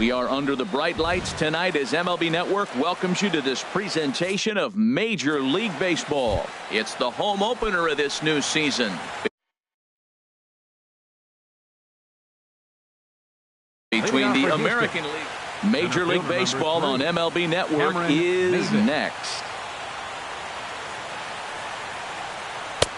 We are under the bright lights tonight as MLB Network welcomes you to this presentation of Major League Baseball. It's the home opener of this new season. Between the American League, Major League Baseball on MLB Network is next.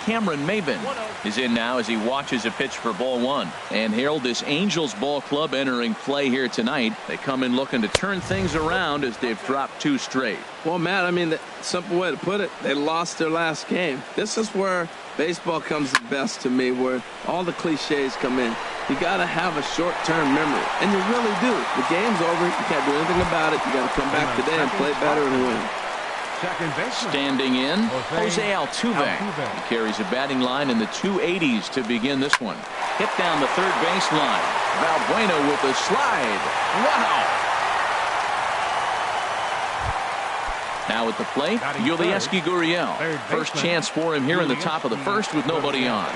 Cameron Maven is in now as he watches a pitch for ball one. And Harold, this Angels ball club entering play here tonight. They come in looking to turn things around as they've dropped 2 straight. Well, Matt, I mean, the simple way to put it, they lost their last game. This is where baseball comes the best to me, where all the cliches come in. You got to have a short-term memory, and you really do. The game's over. You can't do anything about it. You got to come back today and play better and win. Standing in, Jose Altuve. He carries a batting line in the 280s to begin this one. Hit down the third baseline. Valbuena with a slide. Wow! Now at the plate, Yulieski Gurriel. First chance for him here in the top of the first with nobody on.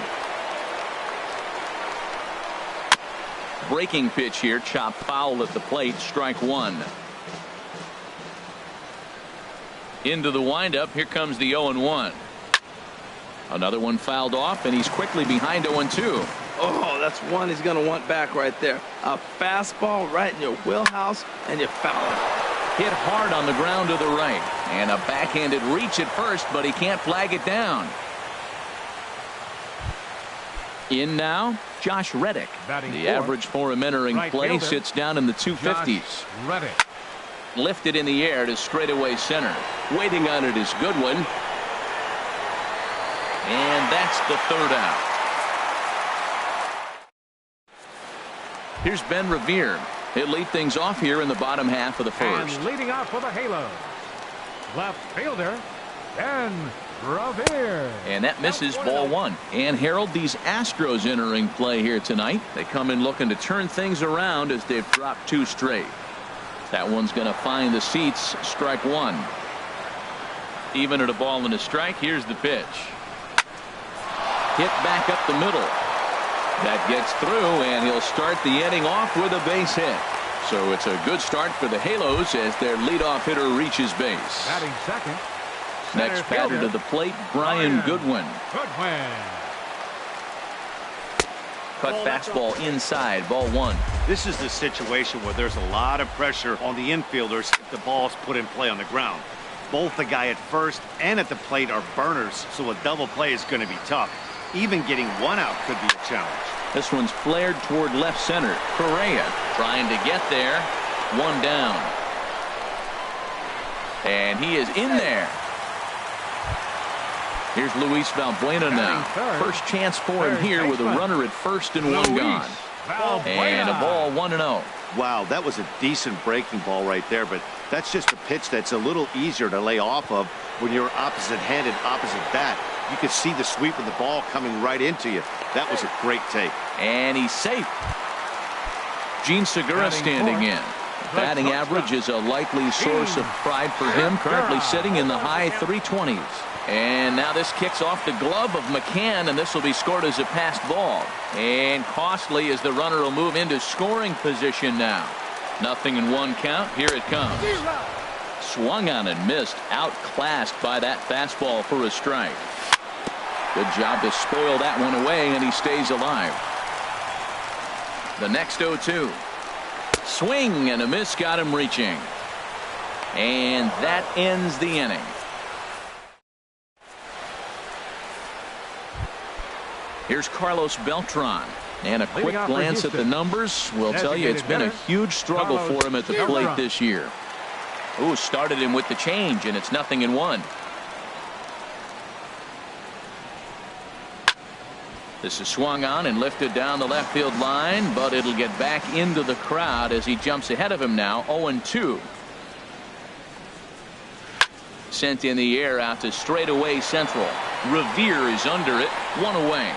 Breaking pitch here, chopped foul at the plate, strike 1. Into the windup, here comes the 0-1. Another one fouled off, and he's quickly behind 0-2. Oh, that's one he's going to want back right there. A fastball right in your wheelhouse, and you foul it. Hit hard on the ground to the right, and a backhanded reach at first, but he can't flag it down. In now, Josh Reddick. The average for him entering play sits down in the 250s. Lifted in the air to straightaway center. Waiting on it is Goodwin. And that's the third out. Here's Ben Revere. He'll lead things off here in the bottom half of the first. And leading off for the Halos, left fielder Ben Revere. And that misses ball 1. And Harold, these Astros entering play here tonight. They come in looking to turn things around as they've dropped 2 straight. That one's going to find the seats. Strike 1. Even at a ball and a strike. Here's the pitch. Hit back up the middle. That gets through, and he'll start the inning off with a base hit. So it's a good start for the Halos as their leadoff hitter reaches base. Batting second. Next batter to the plate, Brian Goodwin. Cut fastball inside, ball 1. This is the situation where there's a lot of pressure on the infielders if the ball's put in play on the ground. Both the guy at first and at the plate are burners, so a double play is going to be tough. Even getting 1 out could be a challenge. This one's flared toward left center. Correa trying to get there. 1 down. And he is in there. Here's Luis Valbuena now. First chance for him here with a runner at first and 1 gone. And a ball 1-0. Wow, that was a decent breaking ball right there, but that's just a pitch that's a little easier to lay off of when you're opposite-handed, opposite bat. You could see the sweep of the ball coming right into you. That was a great take. And he's safe. Gene Segura standing in. Batting average is a likely source of pride for him, currently sitting in the high 320s. And now this kicks off the glove of McCann, and this will be scored as a passed ball. And costly as the runner will move into scoring position now. 0-1 count. Here it comes. Swung on and missed. Outclassed by that fastball for a strike. Good job to spoil that one away, and he stays alive. The next 0-2. Swing and a miss got him reaching. And that ends the inning. Here's Carlos Beltran. And a quick glance at the numbers will tell you it's been a huge struggle for him at the plate this year. Ooh, started him with the change, and it's 0-1. This is swung on and lifted down the left field line, but it'll get back into the crowd as he jumps ahead of him now. 0-2. Sent in the air out to straightaway central. Revere is under it. 1 away.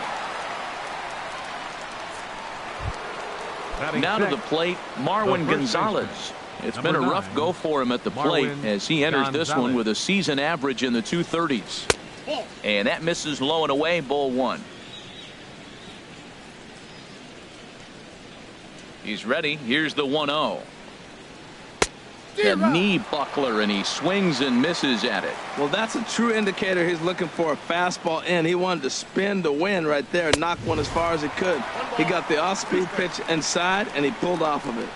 Now to the plate, Marwin Gonzalez. It's been a rough go for him at the plate as he enters this one with a season average in the 230s. And that misses low and away, ball 1. He's ready. Here's the 1-0. A knee buckler, and he swings and misses at it. Well, that's a true indicator he's looking for a fastball in. He wanted to spin to win right there, knock one as far as he could. He got the off-speed pitch inside, and he pulled off of it.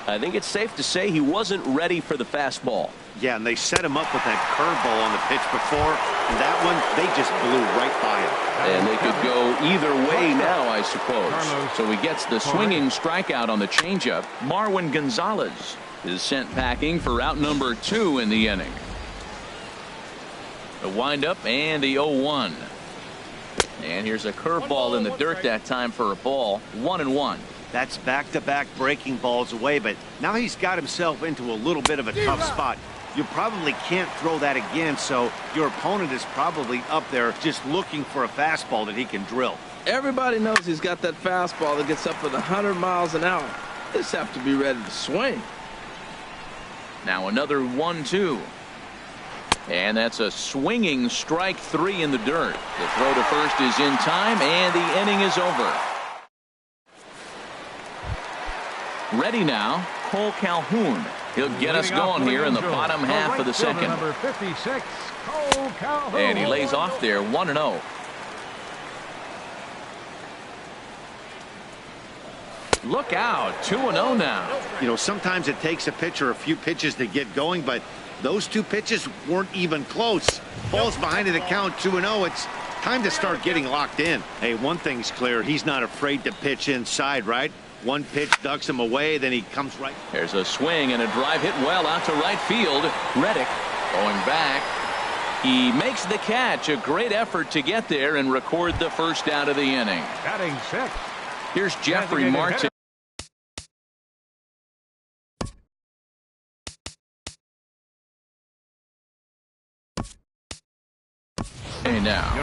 I think it's safe to say he wasn't ready for the fastball. Yeah, and they set him up with that curveball on the pitch before, and that one, they just blew right by him. And they could go either way now, I suppose. So he gets the swinging strikeout on the changeup. Marwin Gonzalez is sent packing for out number 2 in the inning. The windup and the 0-1. And here's a curveball in the dirt that time for a ball. 1-1. That's back-to-back breaking balls away, but now he's got himself into a little bit of a tough spot. You probably can't throw that again, so your opponent is probably up there just looking for a fastball that he can drill. Everybody knows he's got that fastball that gets up with 100 miles an hour. They just have to be ready to swing. Now another 1-2. And that's a swinging strike 3 in the dirt. The throw to first is in time, and the inning is over. Ready now, Cole Calhoun. He'll get us going here in the bottom half of the second. Number 56, Cole Calhoun. And he lays off there, 1-0. Look out, 2-0 now. You know, sometimes it takes a pitcher a few pitches to get going, but those 2 pitches weren't even close. Ball's behind the count, 2-0. It's time to start getting locked in. Hey, one thing's clear. He's not afraid to pitch inside, right? One pitch ducks him away, then he comes right. There's a swing and a drive hit well out to right field. Reddick going back. He makes the catch. A great effort to get there and record the first out of the inning. Batting 6. Here's Jeffrey Martin. Now,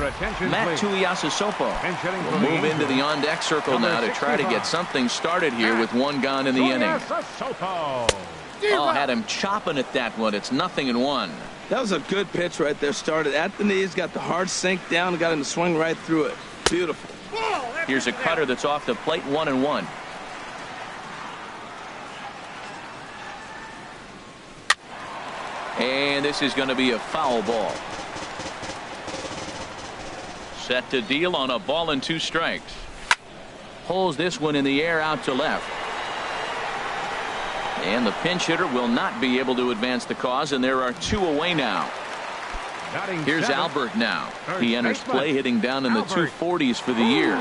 Matt Tuiasosopo will move into the on-deck circle now to try to get something started here with 1 gone in the inning. Oh, had him chopping at that one. It's 0-1. That was a good pitch right there. Started at the knees, got the hard sink down, and got him to swing right through it. Beautiful. Here's a cutter that's off the plate, 1-1. And this is going to be a foul ball. Set to deal on a ball and 2 strikes. Pulls this one in the air out to left. And the pinch hitter will not be able to advance the cause, and there are 2 away now. Here's Albert now. He enters play hitting down in the 240s for the year.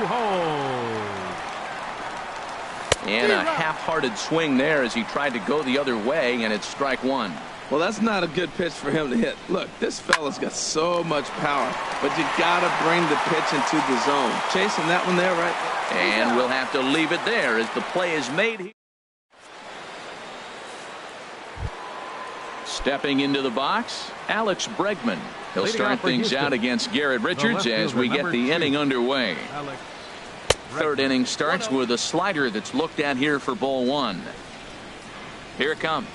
And a half-hearted swing there as he tried to go the other way, and it's strike 1. Well, that's not a good pitch for him to hit. Look, this fella's got so much power, but you got to bring the pitch into the zone. Chasing that one there, right? And we'll have to leave it there as the play is made. Stepping into the box, Alex Bregman. He'll start things out against Garrett Richards as we get the inning underway. Third inning starts with a slider that's looked at here for ball 1. Here it comes.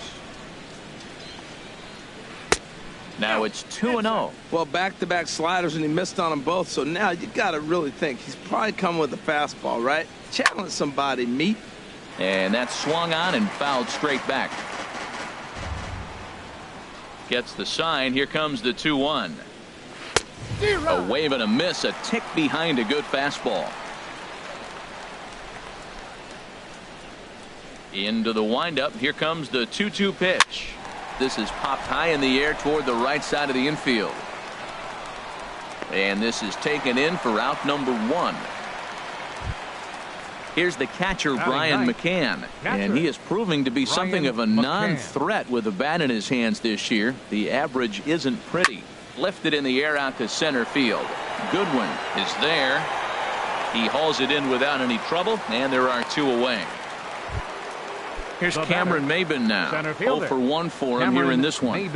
Now it's 2-0. Well, back-to-back sliders, and he missed on them both. So now you got to really think he's probably coming with a fastball, right? Challenge somebody, meet. And that's swung on and fouled straight back. Gets the sign. Here comes the 2-1. A wave and a miss, a tick behind a good fastball. Into the windup. Here comes the 2-2 pitch. This is popped high in the air toward the right side of the infield. And this is taken in for out number 1. Here's the catcher, Brian McCann. And he is proving to be something of a non-threat with the bat in his hands this year. The average isn't pretty. Lifted in the air out to center field. Goodwin is there. He hauls it in without any trouble, and there are 2 away. Here's Cameron Maben now. 0 for 1 for him here in this one.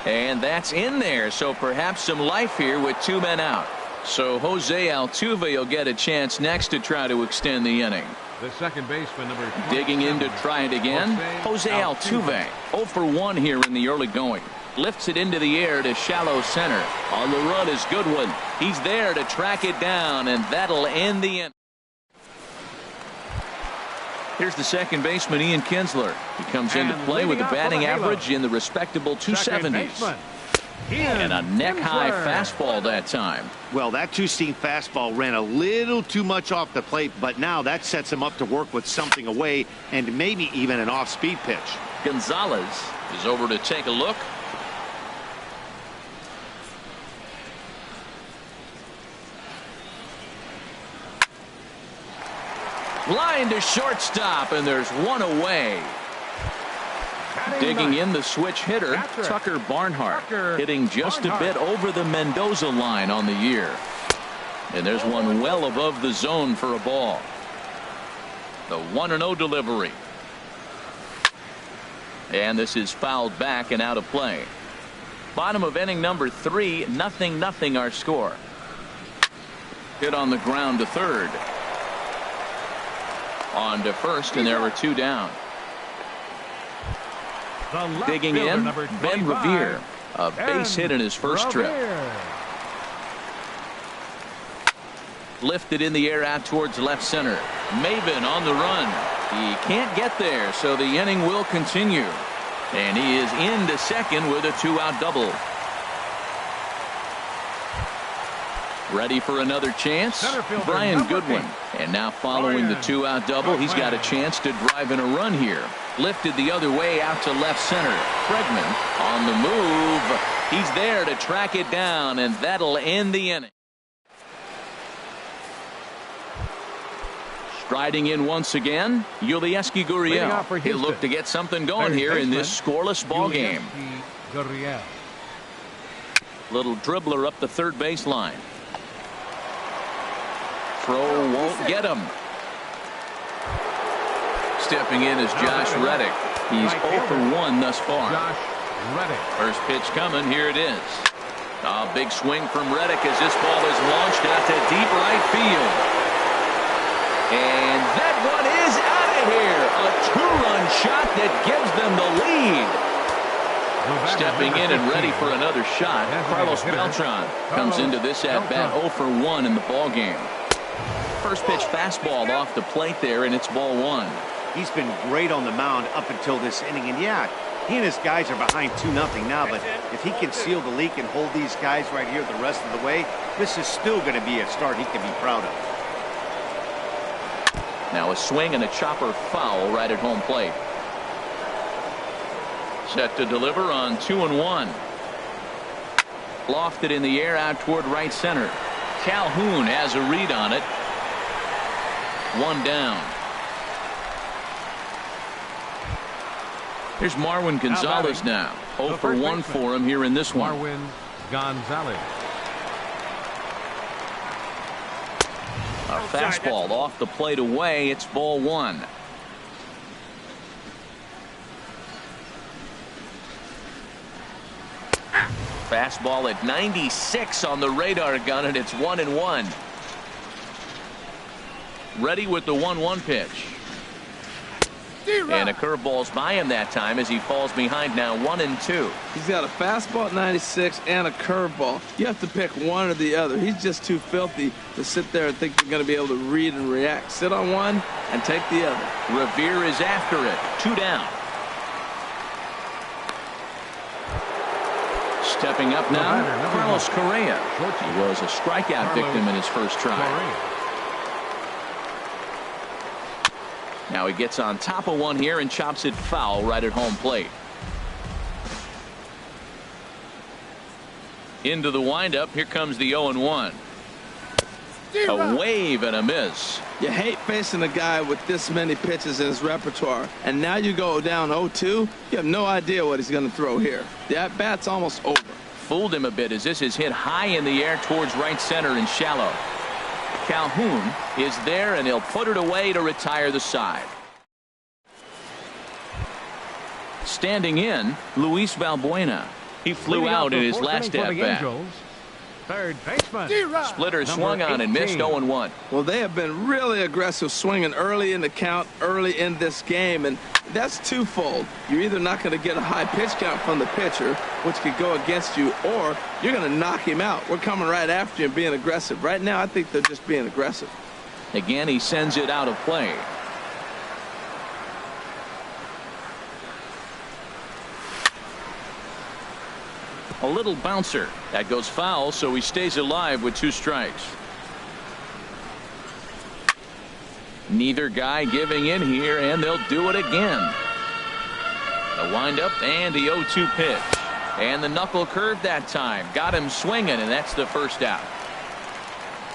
And that's in there, so perhaps some life here with 2 men out. So Jose Altuve will get a chance next to try to extend the inning. The second baseman, number 27. Digging in to try it again. Jose Altuve. 0 for 1 here in the early going. Lifts it into the air to shallow center. On the run is Goodwin. He's there to track it down, and that'll end the inning. Here's the second baseman, Ian Kinsler. He comes into play with a batting average in the respectable 270s. And a neck-high fastball that time. Well, that two-seam fastball ran a little too much off the plate, but now that sets him up to work with something away and maybe even an off-speed pitch. Gonzalez is over to take a look. Line to shortstop, and there's one away. Digging in the switch hitter, Tucker Barnhart, hitting just a bit over the Mendoza line on the year. And there's one well above the zone for a ball. The 1-0 delivery. And this is fouled back and out of play. Bottom of inning number 3, 0-0 our score. Hit on the ground to third. On to first, and there were 2 down. Digging in, Ben Revere, a base hit in his first trip. Lifted in the air out towards left center. Maven on the run. He can't get there, so the inning will continue. And he is into second with a 2-out double. Ready for another chance? Brian Goodwin. And now following the 2-out double, he's got a chance to drive in a run here. Lifted the other way out to left center. Bregman on the move. He's there to track it down, and that'll end the inning. Striding in once again, Yulieski Gurriel. He'll look to get something going here in this scoreless ball game. Little dribbler up the third baseline. Throw won't get him. Stepping in is Josh Reddick. He's 0 for 1 thus far. First pitch coming. Here it is. A big swing from Reddick as this ball is launched out to deep right field. And that one is out of here. A 2-run shot that gives them the lead. Stepping in and ready for another shot, Carlos Beltran comes into this at-bat 0 for 1 in the ball game. First pitch fastball off the plate there, and it's ball 1. He's been great on the mound up until this inning, and yeah, he and his guys are behind 2-0 now, but if he can seal the leak and hold these guys right here the rest of the way, this is still going to be a start he can be proud of. Now a swing and a chopper foul right at home plate. Set to deliver on 2-1. Lofted in the air out toward right center. Calhoun has a read on it. 1 down. Here's Marwin Gonzalez now. 0 for 1 for him here in this one. Marwin Gonzalez. A fastball off the plate away. It's ball 1. Fastball at 96 on the radar gun, and it's 1-1. Ready with the 1-1 pitch. And a curveball's by him that time as he falls behind now 1-2. He's got a fastball at 96 and a curveball. You have to pick one or the other. He's just too filthy to sit there and think you're going to be able to read and react. Sit on one and take the other. Revere is after it. 2 down. Stepping up now, Carlos Correa. He was a strikeout victim in his first try. Now he gets on top of one here and chops it foul right at home plate. Into the windup. Here comes the 0-1. A wave and a miss. You hate facing a guy with this many pitches in his repertoire, and now you go down 0-2. You have no idea what he's going to throw here. The at-bat's almost over. Fooled him a bit as this is hit high in the air towards right center and shallow. Calhoun is there, and he'll put it away to retire the side. Standing in, Luis Valbuena. He flew out in his last at-bat. Third baseman. Splitter swung on and missed 0-1. Well, they have been really aggressive swinging early in the count, early in this game, and that's twofold. You're either not going to get a high pitch count from the pitcher, which could go against you, or you're going to knock him out. We're coming right after you and being aggressive. Right now, I think they're just being aggressive. Again, he sends it out of play. A little bouncer. That goes foul, so he stays alive with 2 strikes. Neither guy giving in here, and they'll do it again. The windup and the 0-2 pitch. And the knuckle curve that time. Got him swinging, and that's the first out.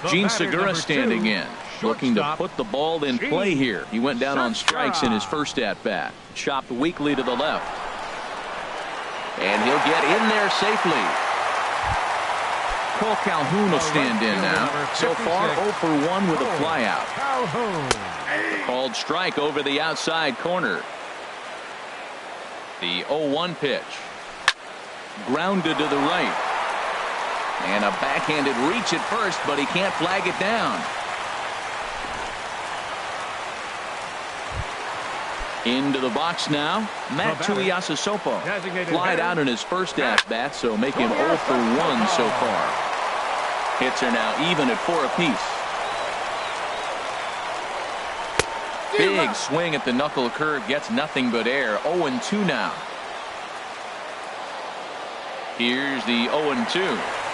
Gene Segura standing in. Looking to put the ball in play here. He went down on strikes in his first at-bat. Chopped weakly to the left. And he'll get in there safely. Cole Calhoun will stand in now. So far 0 for 1 with a flyout. Called strike over the outside corner. The 0-1 pitch. Grounded to the right. And a backhanded reach at first, but he can't flag it down. Into the box now, Matt Tuiasosopo. Flied out in his first at-bat, so make him 0 for 1 so far. Hits are now even at 4 apiece. Big swing at the knuckle curve, gets nothing but air. 0-2 now. Here's the 0-2.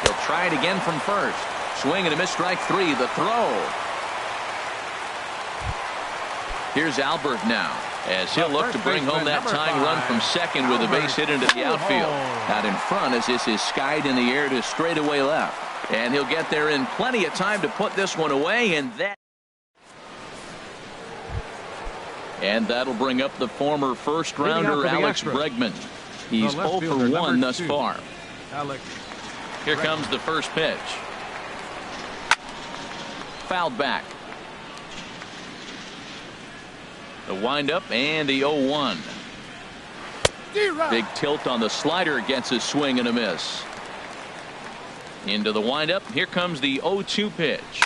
He'll try it again from first. Swing and a miss, strike 3. The throw. Here's Albert now, as he'll look to bring home that tying run from second with a base hit into the outfield. Out in front as this is skied in the air to straightaway left. And he'll get there in plenty of time to put this one away, and that'll bring up the former first-rounder Alex Bregman. He's 0 for 1 thus far. Here comes the first pitch. Fouled back. The windup and the 0-1. Big tilt on the slider against his swing and a miss. Into the windup. Here comes the 0-2 pitch.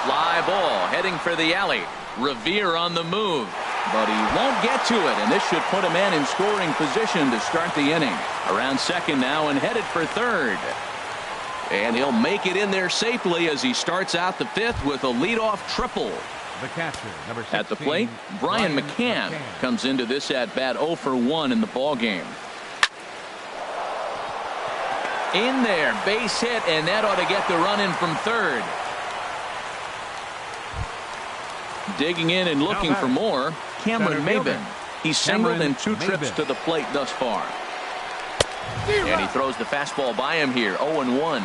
Fly ball heading for the alley. Revere on the move, but he won't get to it, and this should put a man in scoring position to start the inning. Around second now and headed for third. And he'll make it in there safely as he starts out the 5th with a leadoff triple. The catcher, number 16, at the plate, Brian McCann comes into this at bat 0 for 1 in the ball game. In there, base hit, and that ought to get the run in from third. Digging in and looking for more, Cameron Maybin. He's singled in 2 trips to the plate thus far. And he throws the fastball by him here. 0-1.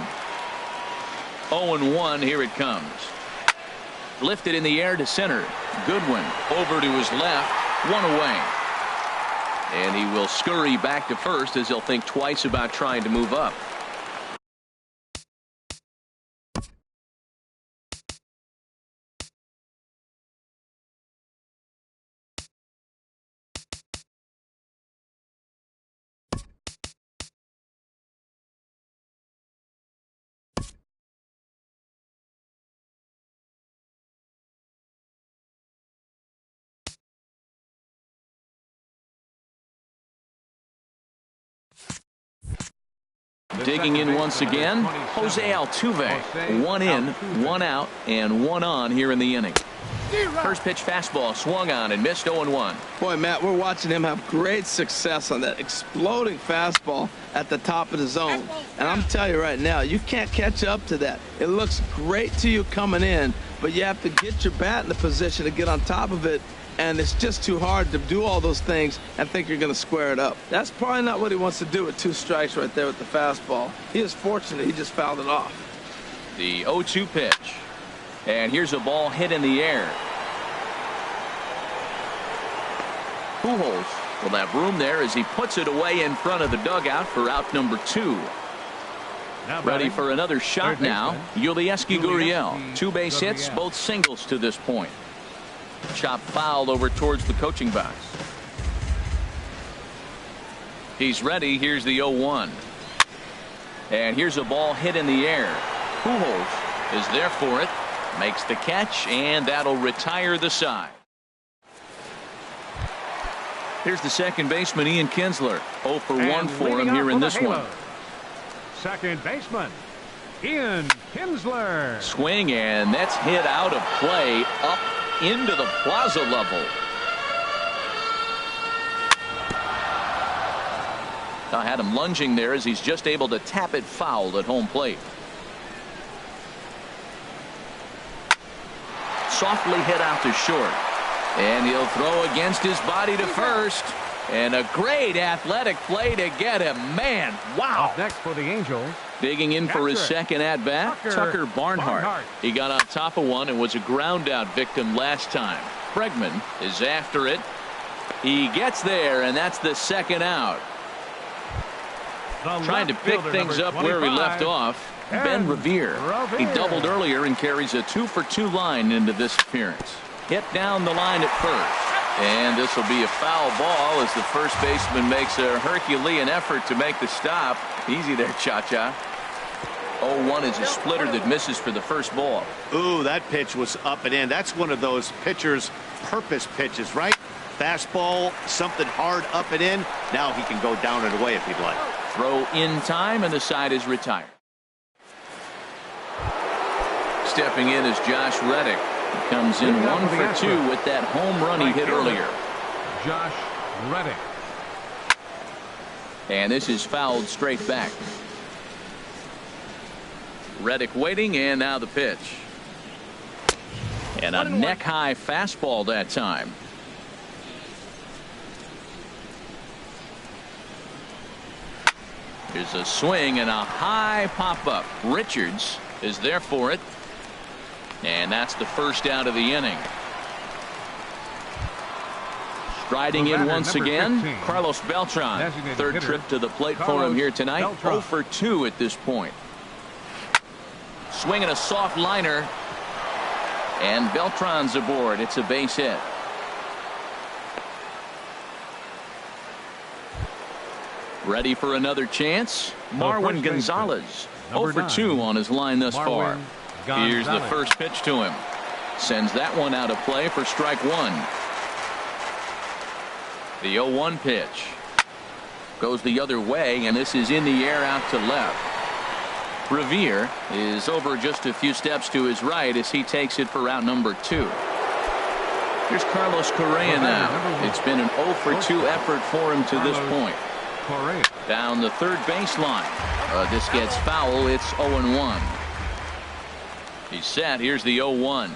0-1. Here it comes. Lifted in the air to center. Goodwin over to his left. 1 away. And he will scurry back to first as he'll think twice about trying to move up. Digging in once again, Jose Altuve. 1 in, 1 out, and 1 on here in the inning. First pitch fastball swung on and missed. 0-1. Boy, Matt, we're watching him have great success on that exploding fastball at the top of the zone. And I'm telling you right now, you can't catch up to that. It looks great to you coming in, but you have to get your bat in the position to get on top of it. And it's just too hard to do all those things and think you're going to square it up. That's probably not what he wants to do with 2 strikes right there with the fastball. He is fortunate he just fouled it off. The 0-2 pitch. And here's a ball hit in the air. Pujols will have room there as he puts it away in front of the dugout for out number 2. Ready for another shot now. Yulieski Gurriel. 2 base hits, both singles to this point. Chop foul over towards the coaching box. He's ready. Here's the 0-1. And here's a ball hit in the air. Pujols is there for it. Makes the catch, and that'll retire the side. Here's the second baseman, Ian Kinsler. 0 for 1 for him here in this one. Second baseman, Ian Kinsler. Swing, and that's hit out of play up into the plaza level. I had him lunging there as he's just able to tap it foul at home plate. Softly hit out to short. And he'll throw against his body to first. And a great athletic play to get him. Man, wow. Up next for the Angels. Digging in for his second at-bat, Tucker Barnhart. He got on top of one and was a ground-out victim last time. Bregman is after it. He gets there, and that's the second out. Trying to pick things up where he left off. Ben Revere. He doubled earlier and carries a 2-for-2 line into this appearance. Hit down the line at first. And this will be a foul ball as the first baseman makes a Herculean effort to make the stop. Easy there, Cha-Cha. 0-1 is a splitter that misses for the first ball. Ooh, that pitch was up and in. That's one of those pitcher's purpose pitches, right? Fastball, something hard up and in. Now he can go down and away if he'd like. Throw in time, and the side is retired. Stepping in is Josh Reddick. He comes in 1 for 2 with that home run he hit earlier. Josh Reddick. And this is fouled straight back. Reddick waiting, and now the pitch. And a neck-high fastball that time. Here's a swing and a high pop-up. Richards is there for it. And that's the first out of the inning. Striding in once again, 15, Carlos Beltran. Third trip to the plate for him here tonight. Beltran. 0 for 2 at this point. Swinging a soft liner. And Beltran's aboard. It's a base hit. Ready for another chance? Marwin Gonzalez. 0 for 2 on his line thus far. Here's the first pitch to him. Sends that one out of play for strike one. The 0-1 pitch. Goes the other way, and this is in the air out to left. Revere is over just a few steps to his right as he takes it for route number 2. Here's Carlos Correa now. It's been an 0 for 2 effort for him to this point. Down the third baseline. This gets foul. It's 0-1. He's set. Here's the 0-1.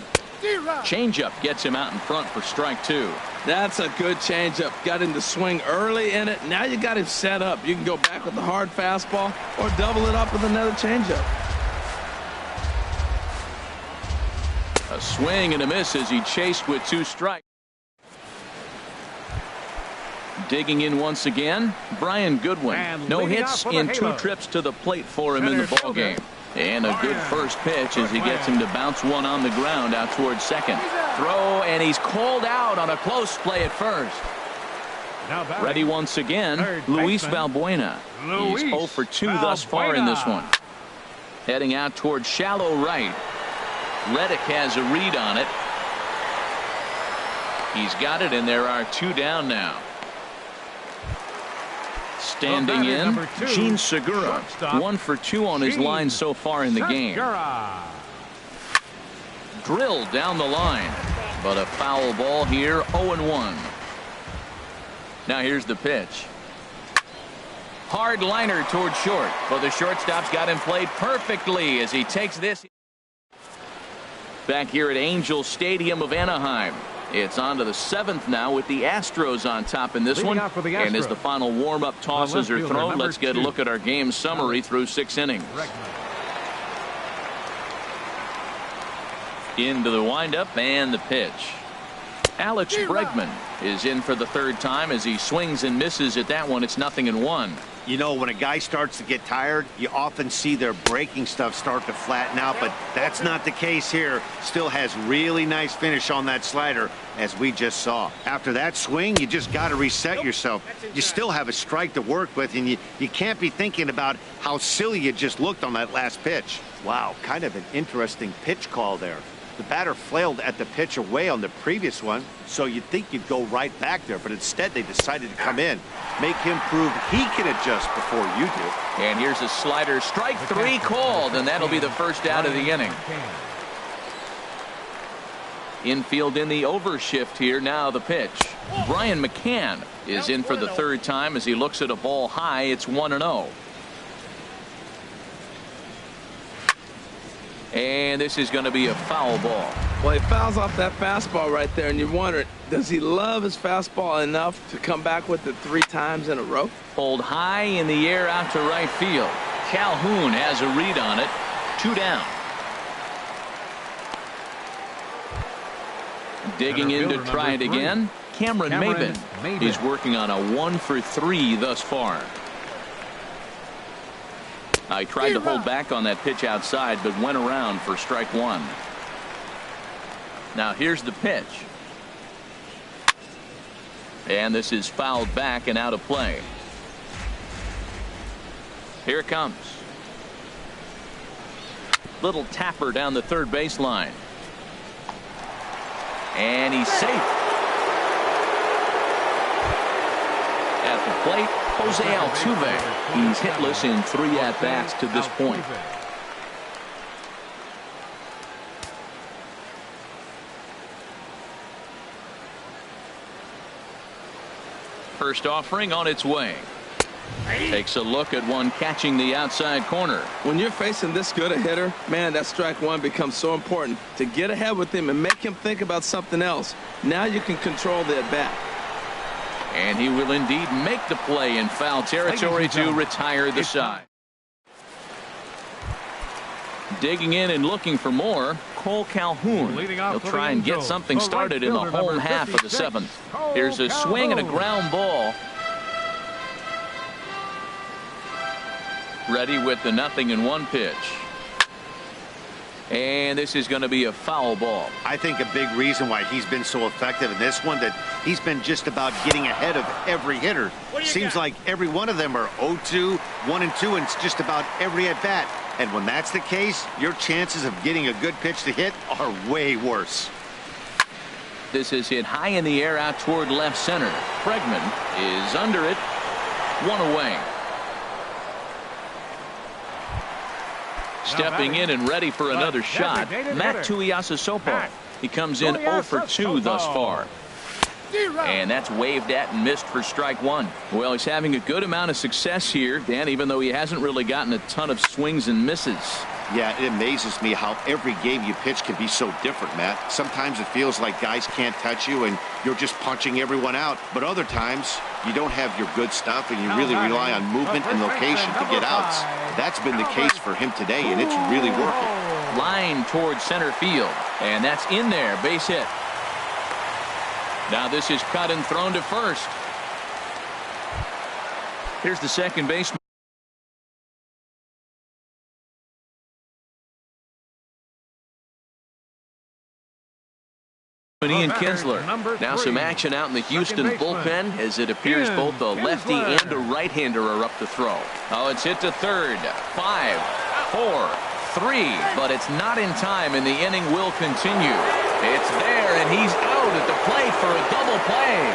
Changeup gets him out in front for strike 2. That's a good changeup. Got him to swing early in it. Now you got him set up. You can go back with the hard fastball or double it up with another changeup. A swing and a miss as he chased with 2 strikes. Digging in once again, Brian Goodwin. No hits in 2 trips to the plate for him in the ballgame. And a good first pitch as he gets him to bounce one on the ground out towards second. Throw, and he's called out on a close play at first. Ready once again, Luis Valbuena. He's 0 for 2 thus far in this one. Heading out towards shallow right. Reddick has a read on it. He's got it, and there are 2 down now. Standing in, Gene Segura. 1 for 2 on his line so far in the game. Drilled down the line, but a foul ball here. 0-1. Now here's the pitch. Hard liner toward short, but the shortstop's got him played perfectly as he takes this. Back here at Angel Stadium of Anaheim. It's on to the 7th now with the Astros on top in this one. And as the final warm-up tosses are thrown, let's get a look at our game summary through 6 innings. Into the windup and the pitch. Alex Bregman is in for the 3rd time as he swings and misses at that one. It's 0-1. You know, when a guy starts to get tired, you often see their breaking stuff start to flatten out, but that's not the case here. Still has really nice finish on that slider, as we just saw. After that swing, you just got to reset yourself. You still have a strike to work with, and you can't be thinking about how silly you just looked on that last pitch. Wow, kind of an interesting pitch call there. The batter flailed at the pitch away on the previous one, so you'd think you'd go right back there, but instead they decided to come in, make him prove he can adjust before you do. And here's a slider. Strike 3 called, and that'll be the first out of the inning. Infield in the overshift here. Now the pitch. Brian McCann is in for the third time as he looks at a ball high. It's 1-0. And this is going to be a foul ball. Well, he fouls off that fastball right there, and you wonder, does he love his fastball enough to come back with it 3 times in a row? Pulled high in the air out to right field. Calhoun has a read on it. 2 down. Digging in to try it again. Cameron Maybin. He's working on a 1 for 3 thus far. I tried to hold back on that pitch outside, but went around for strike 1. Now here's the pitch. And this is fouled back and out of play. Here it comes. Little tapper down the third baseline. And he's safe. At the plate, Jose Altuve. He's hitless in 3 at-bats to this point. First offering on its way. Takes a look at one catching the outside corner. When you're facing this good a hitter, man, that strike 1 becomes so important to get ahead with him and make him think about something else. Now you can control the at-bat. And he will indeed make the play in foul territory to retire the side. Digging in and looking for more, Cole Calhoun. He'll try and get something started in the home half of the 7th. Here's a swing and a ground ball. Ready with the 0-1 pitch. And this is going to be a foul ball. I think a big reason why he's been so effective in this one, that he's been just about getting ahead of every hitter. Seems like every one of them are 0-2, 1-2, and it's just about every at-bat. And when that's the case, your chances of getting a good pitch to hit are way worse. This is hit high in the air out toward left center. Bregman is under it. 1 away. Stepping in and ready for another shot, Matt Tuiasosopo. He comes in 0 for 2 thus far. And that's waved at and missed for strike 1. Well, he's having a good amount of success here, Dan, even though he hasn't really gotten a ton of swings and misses. Yeah, it amazes me how every game you pitch can be so different, Matt. Sometimes it feels like guys can't touch you and you're just punching everyone out. But other times you don't have your good stuff and you really rely on movement and location to get outs. That's been the case for him today, and it's really working. Line towards center field, and that's in there. Base hit. Now this is cut and thrown to first. Here's the second baseman. Ian Kinsler. Now some action out in the Houston bullpen as it appears both a lefty and a right-hander are up to throw. Oh, it's hit to third. 5, 4, 3, but it's not in time, and the inning will continue. It's there, and he's out at the plate for a double play.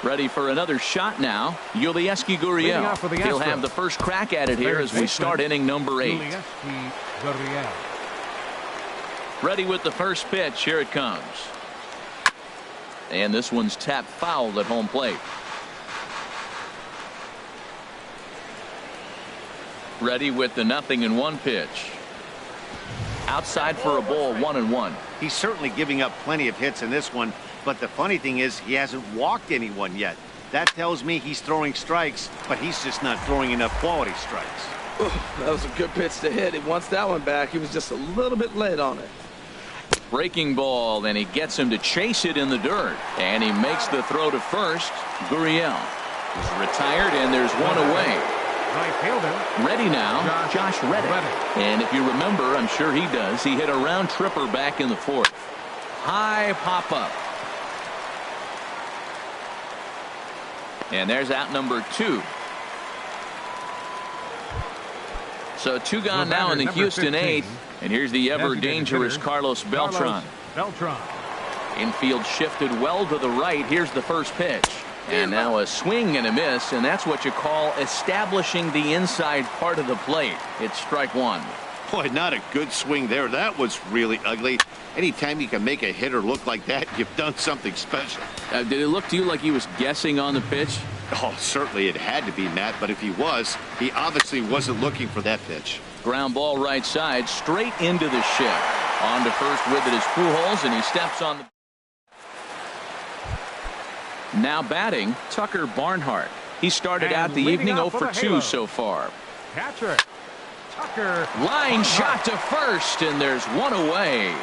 Ready for another shot now. Yulieski Gurriel. He'll have the first crack at it here as we start inning number 8. Ready with the first pitch. Here it comes. And this one's tapped foul at home plate. Ready with the 0-1 pitch. Outside for a ball, 1-1. He's certainly giving up plenty of hits in this one, but the funny thing is he hasn't walked anyone yet. That tells me he's throwing strikes, but he's just not throwing enough quality strikes. That was a good pitch to hit. He wants that one back. He was just a little bit late on it. Breaking ball, and he gets him to chase it in the dirt. And he makes the throw to first. Gurriel is retired, and there's 1 away. Right fielder. Ready now, Josh Reddick. And if you remember, I'm sure he does, he hit a round tripper back in the 4th. High pop-up. And there's out number 2. So 2 gone now in the Houston 8th. And here's the ever-dangerous Carlos Beltran. Infield shifted well to the right. Here's the first pitch. And now a swing and a miss, and that's what you call establishing the inside part of the plate. It's strike 1. Boy, not a good swing there. That was really ugly. Anytime you can make a hitter look like that, you've done something special. Did it look to you like he was guessing on the pitch? Oh, certainly it had to be, Matt, but if he was, he obviously wasn't looking for that pitch. Ground ball right side, straight into the shed. On to first with it is Pujols, and he steps on the... Now batting, Tucker Barnhart. He started out the evening 0 for 2 so far. Catcher, Tucker. Line shot to first, and there's one away.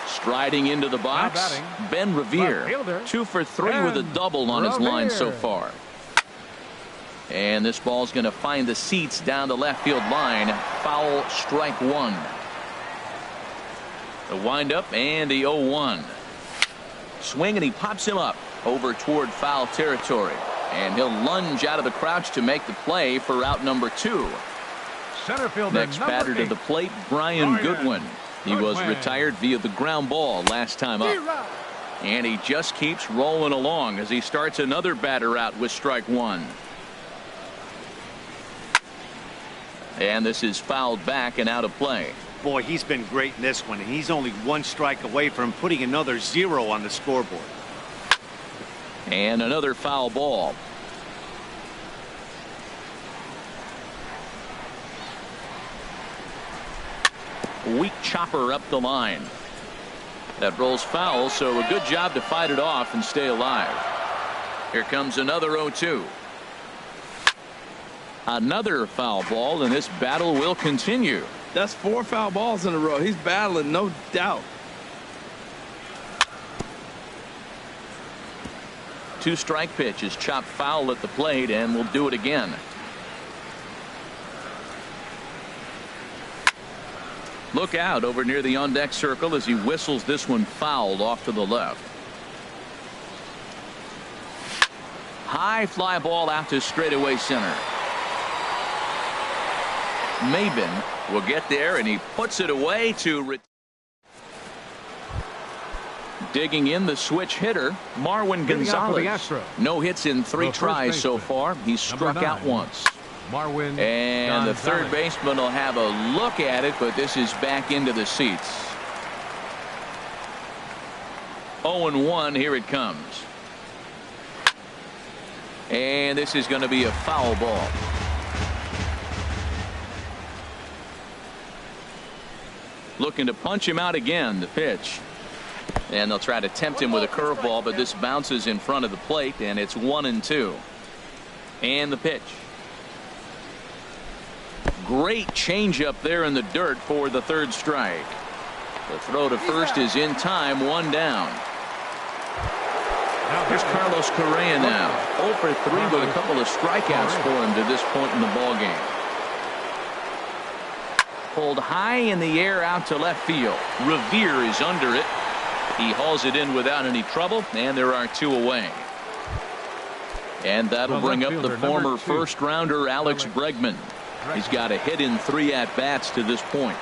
Striding into the box, Ben Revere. 2 for 3 with a double on his line so far. And this ball's going to find the seats down the left field line. Foul, strike 1. The windup and the 0-1. Swing, and he pops him up over toward foul territory. And he'll lunge out of the crouch to make the play for out number 2. Center fielder, next batter to the plate, Brian Goodwin. He was retired via the ground ball last time up. And he just keeps rolling along as he starts another batter out with strike 1. And this is fouled back and out of play. Boy, he's been great in this one, and he's only 1 strike away from putting another 0 on the scoreboard. And another foul ball. Weak chopper up the line. That rolls foul, so a good job to fight it off and stay alive. Here comes another 0-2. Another foul ball, and this battle will continue. That's 4 foul balls in a row. He's battling, no doubt. 2-strike pitch is chopped foul at the plate, and will do it again. Look out over near the on-deck circle as he whistles this one fouled off to the left. High fly ball out to straightaway center. Maben will get there, and he puts it away to digging in the switch hitter, Marwin Gonzalez. No hits in 3 tries so far. He's struck out once. Marwin and Gonzalez. The third baseman will have a look at it, but this is back into the seats. 0-1, here it comes. And this is going to be a foul ball. Looking to punch him out again, the pitch. And they'll try to tempt him with a curveball, but this bounces in front of the plate, and it's 1-2. And the pitch. Great changeup there in the dirt for the 3rd strike. The throw to first is in time, 1 down. Here's Carlos Correa now. 0 for 3 with a couple of strikeouts for him to this point in the ballgame. Pulled high in the air out to left field. Revere is under it. He hauls it in without any trouble, and there are 2 away. And that'll bring up the former first-rounder Alex Bregman. He's got a hit in 3 at-bats to this point.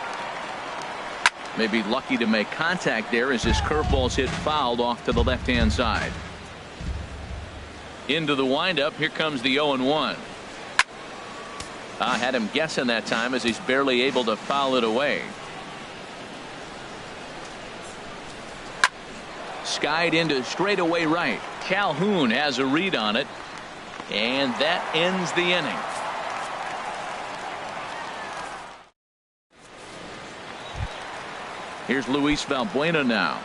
Maybe lucky to make contact there as his curveball's hit fouled off to the left-hand side. Into the windup. Here comes the 0-1. I had him guessing that time as he's barely able to foul it away. Skied into straightaway right. Calhoun has a read on it, and that ends the inning. Here's Luis Valbuena now.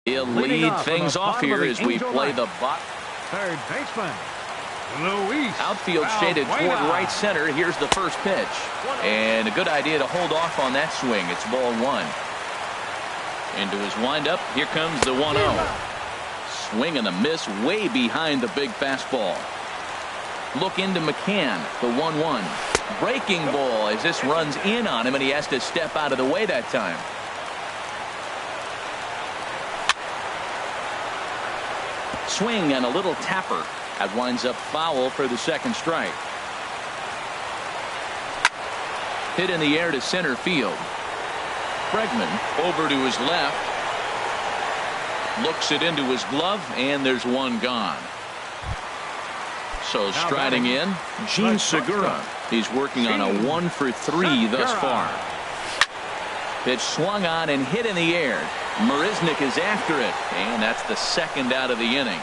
He'll lead things off here as we play the bot. Third baseman, Luis. Outfield shaded toward right center. Here's the first pitch. And a good idea to hold off on that swing. It's ball 1. Into his windup. Here comes the 1-0. Swing and a miss way behind the big fastball. Look into McCann. The 1-1. Breaking ball as this runs in on him, and he has to step out of the way that time. Swing and a little tapper. That winds up foul for the second strike. Hit in the air to center field. Bregman over to his left. Looks it into his glove, and there's one gone. So striding in, Gene Segura. He's working on a 1-for-3 thus far. Pitch swung on and hit in the air. Marisnick is after it, and that's the second out of the inning.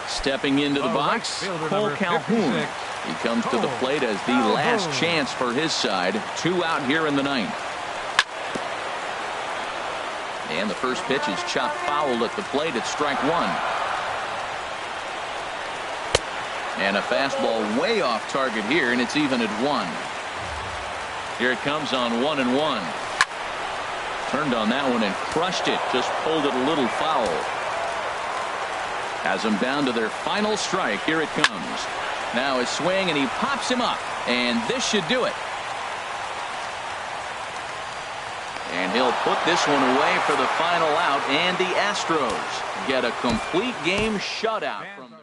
Stepping into the box, Cole Calhoun. He comes to the plate as the last chance for his side. 2 out here in the ninth. And the first pitch is chopped foul at the plate at strike 1. And a fastball way off target here, and it's even at 1. Here it comes on 1-1. Turned on that one and crushed it. Just pulled it a little foul. Has them down to their final strike. Here it comes. Now his swing, and he pops him up. And this should do it. And he'll put this one away for the final out. And the Astros get a complete game shutout from their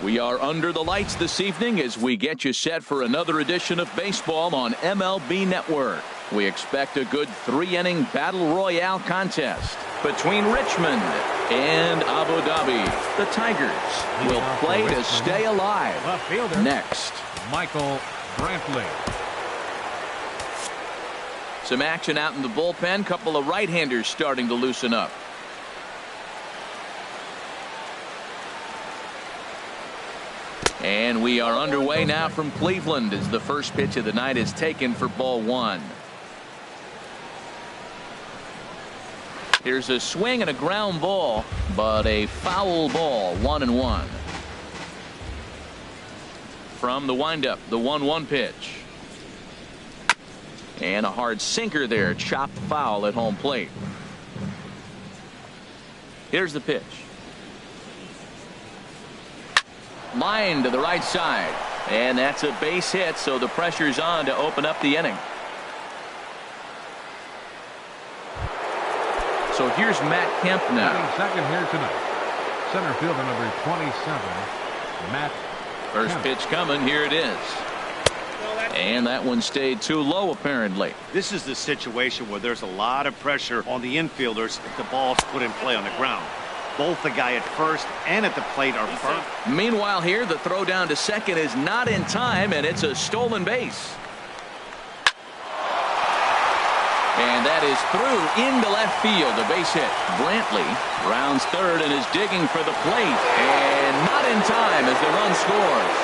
We are under the lights this evening as we get you set for another edition of baseball on MLB Network. We expect a good 3-inning battle royale contest between Richmond and Abu Dhabi. The Tigers will play to stay alive. Left fielder. Next, Michael Brantley. some action out in the bullpen. Couple of right-handers starting to loosen up. And we are underway now from Cleveland as the first pitch of the night is taken for ball one. Here's a swing and a ground ball, but a foul ball, 1-1. From the windup, the 1-1 pitch. And a hard sinker there, chopped foul at home plate. Here's the pitch. Line to the right side, and that's a base hit, so the pressure's on to open up the inning. So here's Matt Kemp now. Batting second here tonight. Center fielder number 27, Matt First Kemp. pitch coming. Here it is. And that one stayed too low, apparently. This is the situation where there's a lot of pressure on the infielders if the ball's put in play on the ground. Both the guy at first and at the plate are burnt. Meanwhile here, the throw down to second is not in time, and it's a stolen base. And that is through into left field, a base hit. Brantley rounds third and is digging for the plate, and not in time as the run scores.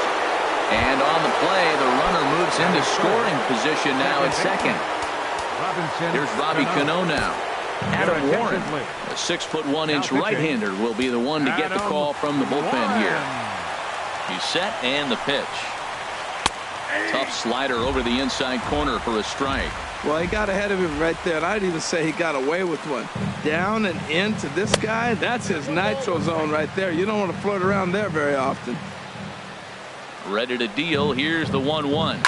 And on the play, the runner moves into scoring position now at second. Here's Robbie Cano now. Adam Warren, a 6'1" right-hander, will be the one to get the call from the bullpen here. He's set and the pitch. Tough slider over the inside corner for a strike. Well, he got ahead of him right there, and I'd even say he got away with one. Down and into this guy, that's his nitro zone right there. You don't want to float around there very often. Ready to deal. Here's the 1-1.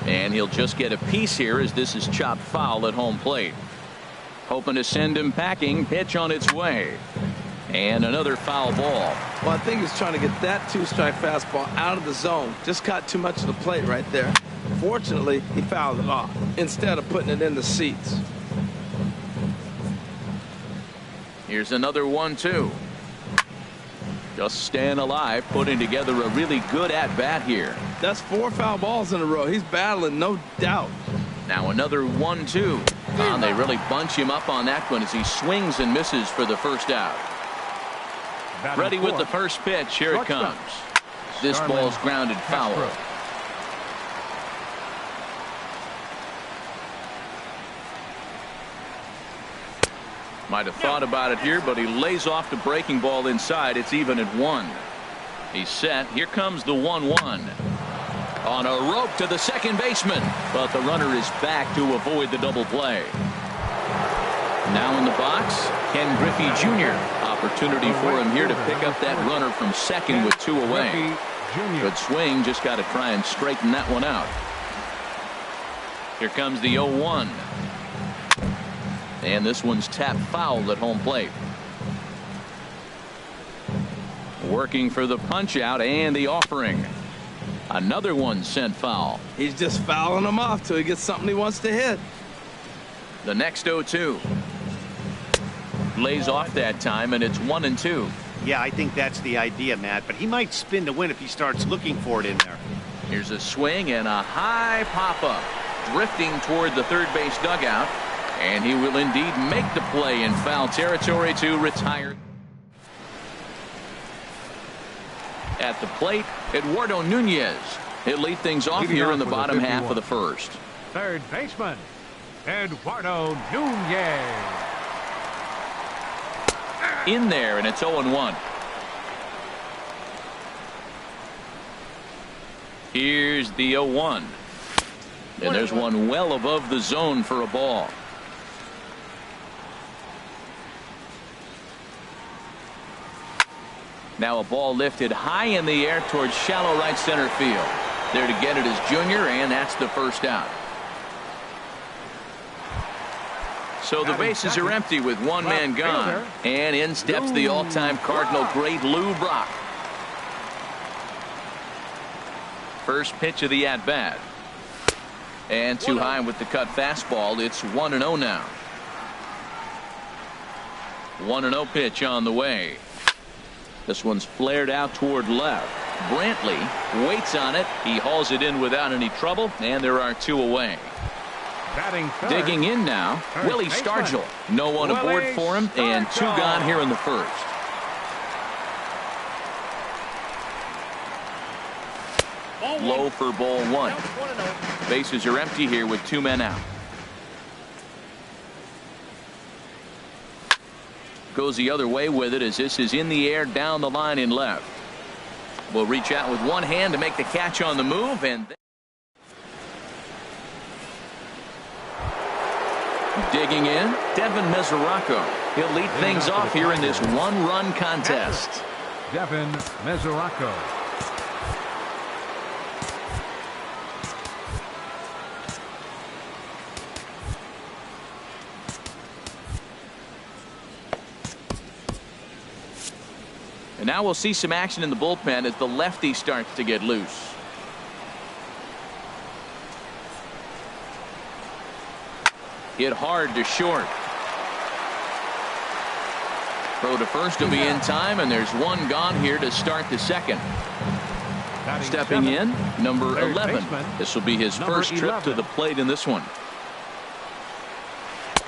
And he'll just get a piece here as this is chopped foul at home plate. Hoping to send him packing. Pitch on its way. And another foul ball. Well, I think he's trying to get that two-strike fastball out of the zone. Just caught too much of the plate right there. Fortunately, he fouled it off instead of putting it in the seats. Here's another 1-2. Just staying alive, putting together a really good at-bat here. That's 4 foul balls in a row. He's battling, no doubt. Now another 1-2. And they really bunch him up on that one as he swings and misses for the first out. Ready with the first pitch. Here it comes. This ball's grounded foul. Might have thought about it here, but he lays off the breaking ball inside. It's even at 1. He's set. Here comes the 1-1. On a rope to the second baseman, but the runner is back to avoid the double play. Now in the box, Ken Griffey Jr. Opportunity for him here to pick up that runner from second with 2 away. Good swing, just got to try and straighten that one out. Here comes the 0-1. And this one's tapped foul at home plate. Working for the punch out and the offering. Another one sent foul. He's just fouling them off till he gets something he wants to hit. The next 0-2. Lays off that time, and it's 1-2. Yeah, I think that's the idea, Matt, but he might spin to win if he starts looking for it in there. Here's a swing and a high pop-up. Drifting toward the third base dugout. And he will indeed make the play in foul territory to retire. At the plate, Eduardo Nunez. He'll lead things off here in the bottom half of the first. Third baseman, Eduardo Nunez. In there, and it's 0-1. Here's the 0-1. And there's one well above the zone for a ball. Now a ball lifted high in the air towards shallow right center field. There to get it is Junior, and that's the first out. So the bases are empty with one man gone. And in steps the all-time Cardinal great Lou Brock. First pitch of the at-bat. And too high with the cut fastball. It's 1-0 now. 1-0 pitch on the way. This one's flared out toward left. Brantley waits on it. He hauls it in without any trouble, and there are 2 away. Batting third. Digging in now, Willie Stargell. No one aboard for him, and 2 gone here in the first. Low for ball 1. Bases are empty here with 2 men out. Goes the other way with it as this is in the air down the line in left. Will reach out with one hand to make the catch on the move, and digging in, Devin Mesoraco. He'll lead things off here in this 1-run contest. Devin Mesoraco. And now we'll see some action in the bullpen as the lefty starts to get loose. Hit hard to short. Throw to first will be in time, and there's 1 gone here to start the second. Stepping in, number 11. This will be his first trip to the plate in this one.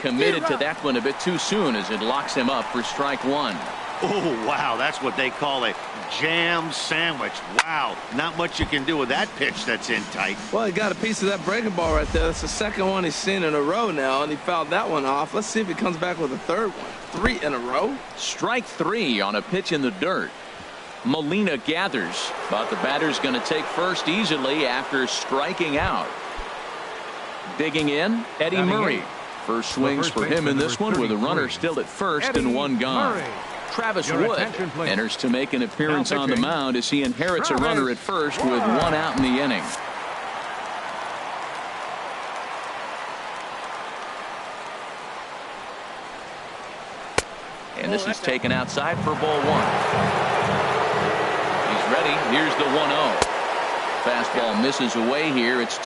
Committed to that one a bit too soon as it locks him up for strike 1. Oh, wow, that's what they call a jam sandwich. Wow, not much you can do with that pitch that's in tight. Well, he got a piece of that breaking ball right there. That's the second one he's seen in a row now, and he fouled that one off. Let's see if he comes back with a third one. 3 in a row. Strike 3 on a pitch in the dirt. Molina gathers, but the batter's going to take first easily after striking out. Digging in, Eddie Murray. First swings for him in this one with a runner still at first and 1 gone. Travis Wood enters to make an appearance on the mound as he inherits a runner at first with 1 out in the inning. And this is taken outside for ball 1. He's ready. Here's the 1-0. Fastball misses away here. It's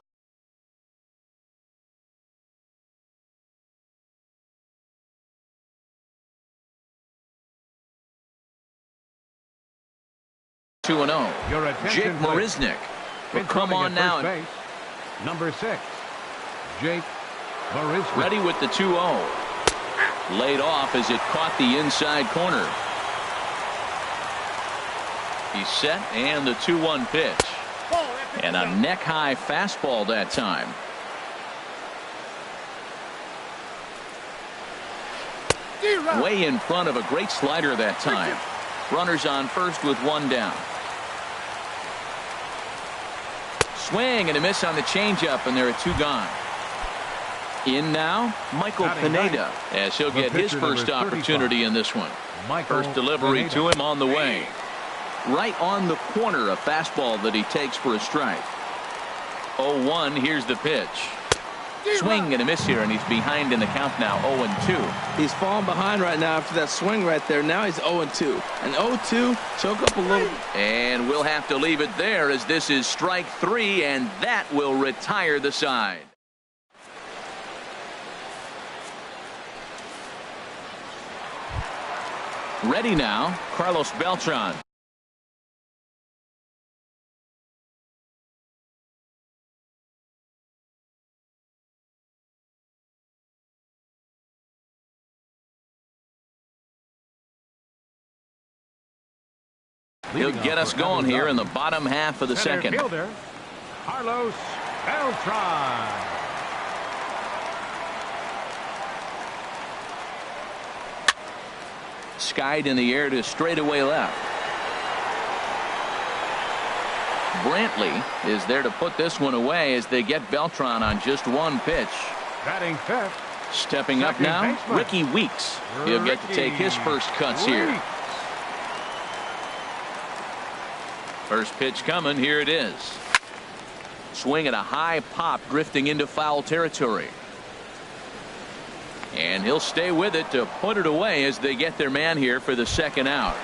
2-0. Jake Marisnick will come on now. Base, number 6, Jake Marisnick. Ready with the 2-0. Laid off as it caught the inside corner. He's set, and the 2-1 pitch. And a neck-high fastball that time. Way in front of a great slider that time. Runners on first with 1 down. Swing and a miss on the changeup, and there are 2 gone. In now, Michael Pineda, as he'll get his first opportunity in this one. First delivery to him on the way. Right on the corner, a fastball that he takes for a strike. 0-1, here's the pitch. Swing and a miss here, and he's behind in the count now, 0-2. He's falling behind right now after that swing right there. Now he's 0-2. And 0-2, choke up a little. And we'll have to leave it there as this is strike 3, and that will retire the side. Ready now, Carlos Beltran. He'll get us going here in the bottom half of the second. Fielder, Carlos Beltran. Skied in the air to straightaway left. Brantley is there to put this one away as they get Beltran on just 1 pitch. Batting 5th. Stepping up now, Ricky Weeks. He'll get to take his first cuts here. First pitch coming. Here it is. Swing at a high pop, drifting into foul territory. And he'll stay with it to put it away as they get their man here for the 2nd out.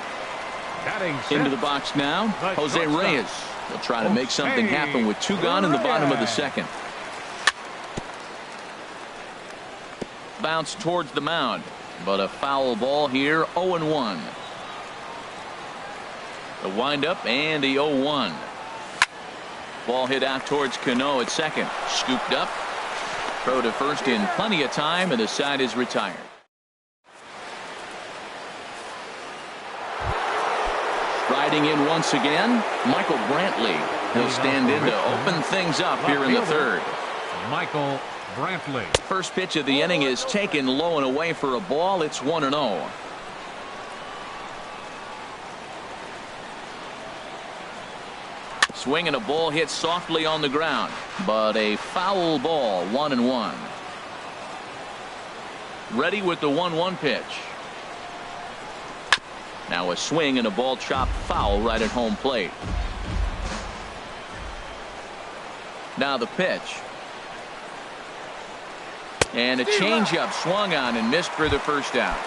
Batting Into the sixth, box now, the Jose shortstop. Reyes. He'll try to make something happen with 2 gone in the bottom of the second. Bounce towards the mound, but a foul ball here. 0-1. The windup and the 0-1. Ball hit out towards Cano at second. Scooped up. Throw to first in plenty of time, and the side is retired. Riding in once again, Michael Brantley. He'll stand in to open things up here in the third. Michael Brantley. First pitch of the inning is taken low and away for a ball. It's 1-0. Swing and a ball hit softly on the ground, but a foul ball. 1-1. Ready with the 1-1 pitch. Now a swing and a ball chopped foul right at home plate. Now the pitch. And a changeup swung on and missed for the first out.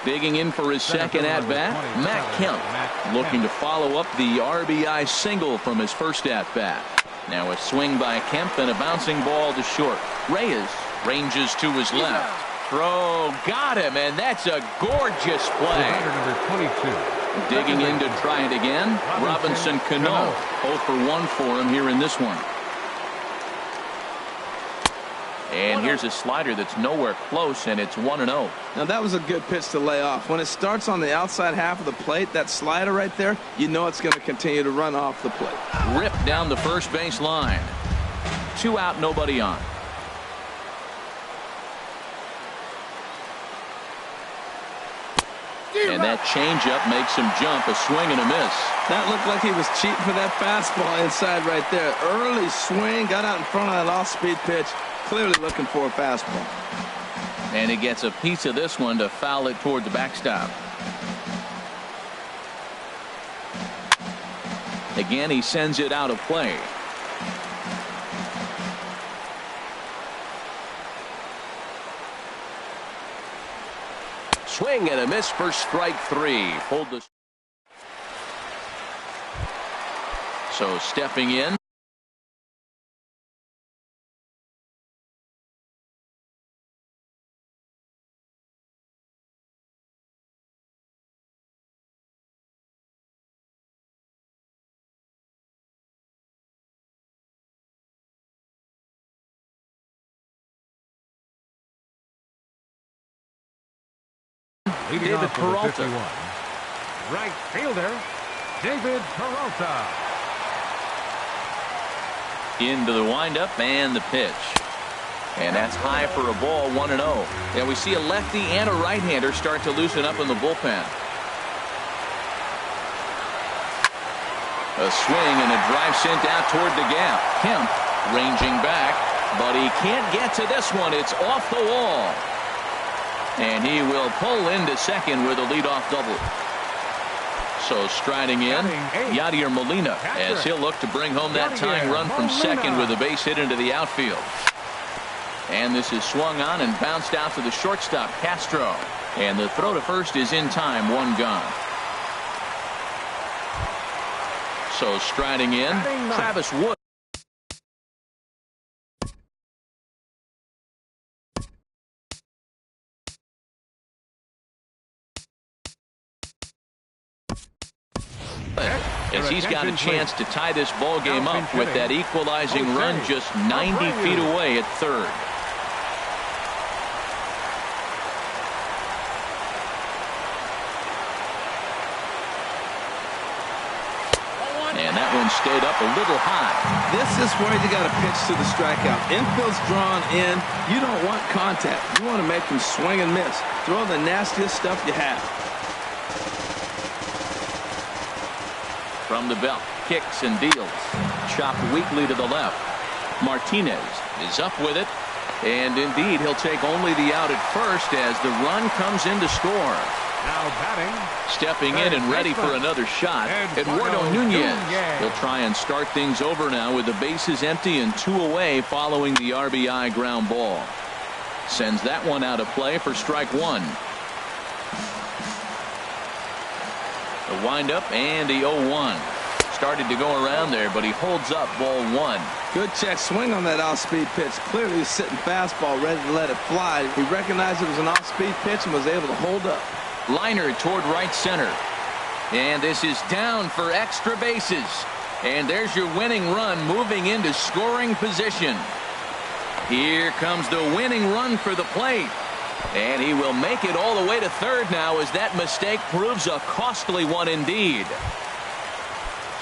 Digging in for his second at bat, Matt Kemp, looking to follow up the RBI single from his first at bat. Now a swing by Kemp and a bouncing ball to short. Reyes ranges to his left. Throw got him, and that's a gorgeous play. Number 22. Digging in to try it again. Robinson Cano, 0 for 1 for him here in this one. And here's a slider that's nowhere close, and it's 1-0. Now that was a good pitch to lay off. When it starts on the outside half of the plate, that slider right there, you know it's going to continue to run off the plate. Ripped down the first base line. 2 out, nobody on. And that changeup makes him jump. A swing and a miss. That looked like he was cheating for that fastball inside right there. Early swing, got out in front of that off-speed pitch. Clearly looking for a fastball. And he gets a piece of this one to foul it toward the backstop. Again, he sends it out of play. Swing and a miss for strike 3. Hold the. So stepping in. David Peralta. Right fielder, David Peralta. Into the windup and the pitch. And that's high for a ball. 1-0. And we see a lefty and a right-hander start to loosen up in the bullpen. A swing and a drive sent out toward the gap. Kemp ranging back, but he can't get to this one. It's off the wall. And he will pull into second with a leadoff double. So striding in, Yadier Molina, as he'll look to bring home that tying run from second with a base hit into the outfield. And this is swung on and bounced out to the shortstop, Castro. And the throw to first is in time, 1 gone. So striding in, Travis Wood. As he's got a chance to tie this ball game up with that equalizing run just 90 feet away at third. And that one stayed up a little high. This is where you got to pitch to the strikeout. Infield's drawn in. You don't want contact. You want to make them swing and miss. Throw the nastiest stuff you have. From the belt, kicks and deals. Chopped weakly to the left. Martinez is up with it. And indeed, he'll take only the out at first as the run comes in to score. Now batting. Stepping in and ready for another shot, Eduardo Nunez. He'll try and start things over now with the bases empty and 2 away following the RBI ground ball. Sends that one out of play for strike 1. The windup and the 0-1. Started to go around there, but he holds up ball 1. Good check swing on that off-speed pitch. Clearly he's sitting fastball, ready to let it fly. He recognized it was an off-speed pitch and was able to hold up. Liner toward right center. And this is down for extra bases. And there's your winning run moving into scoring position. Here comes the winning run for the plate. And he will make it all the way to third now as that mistake proves a costly one indeed.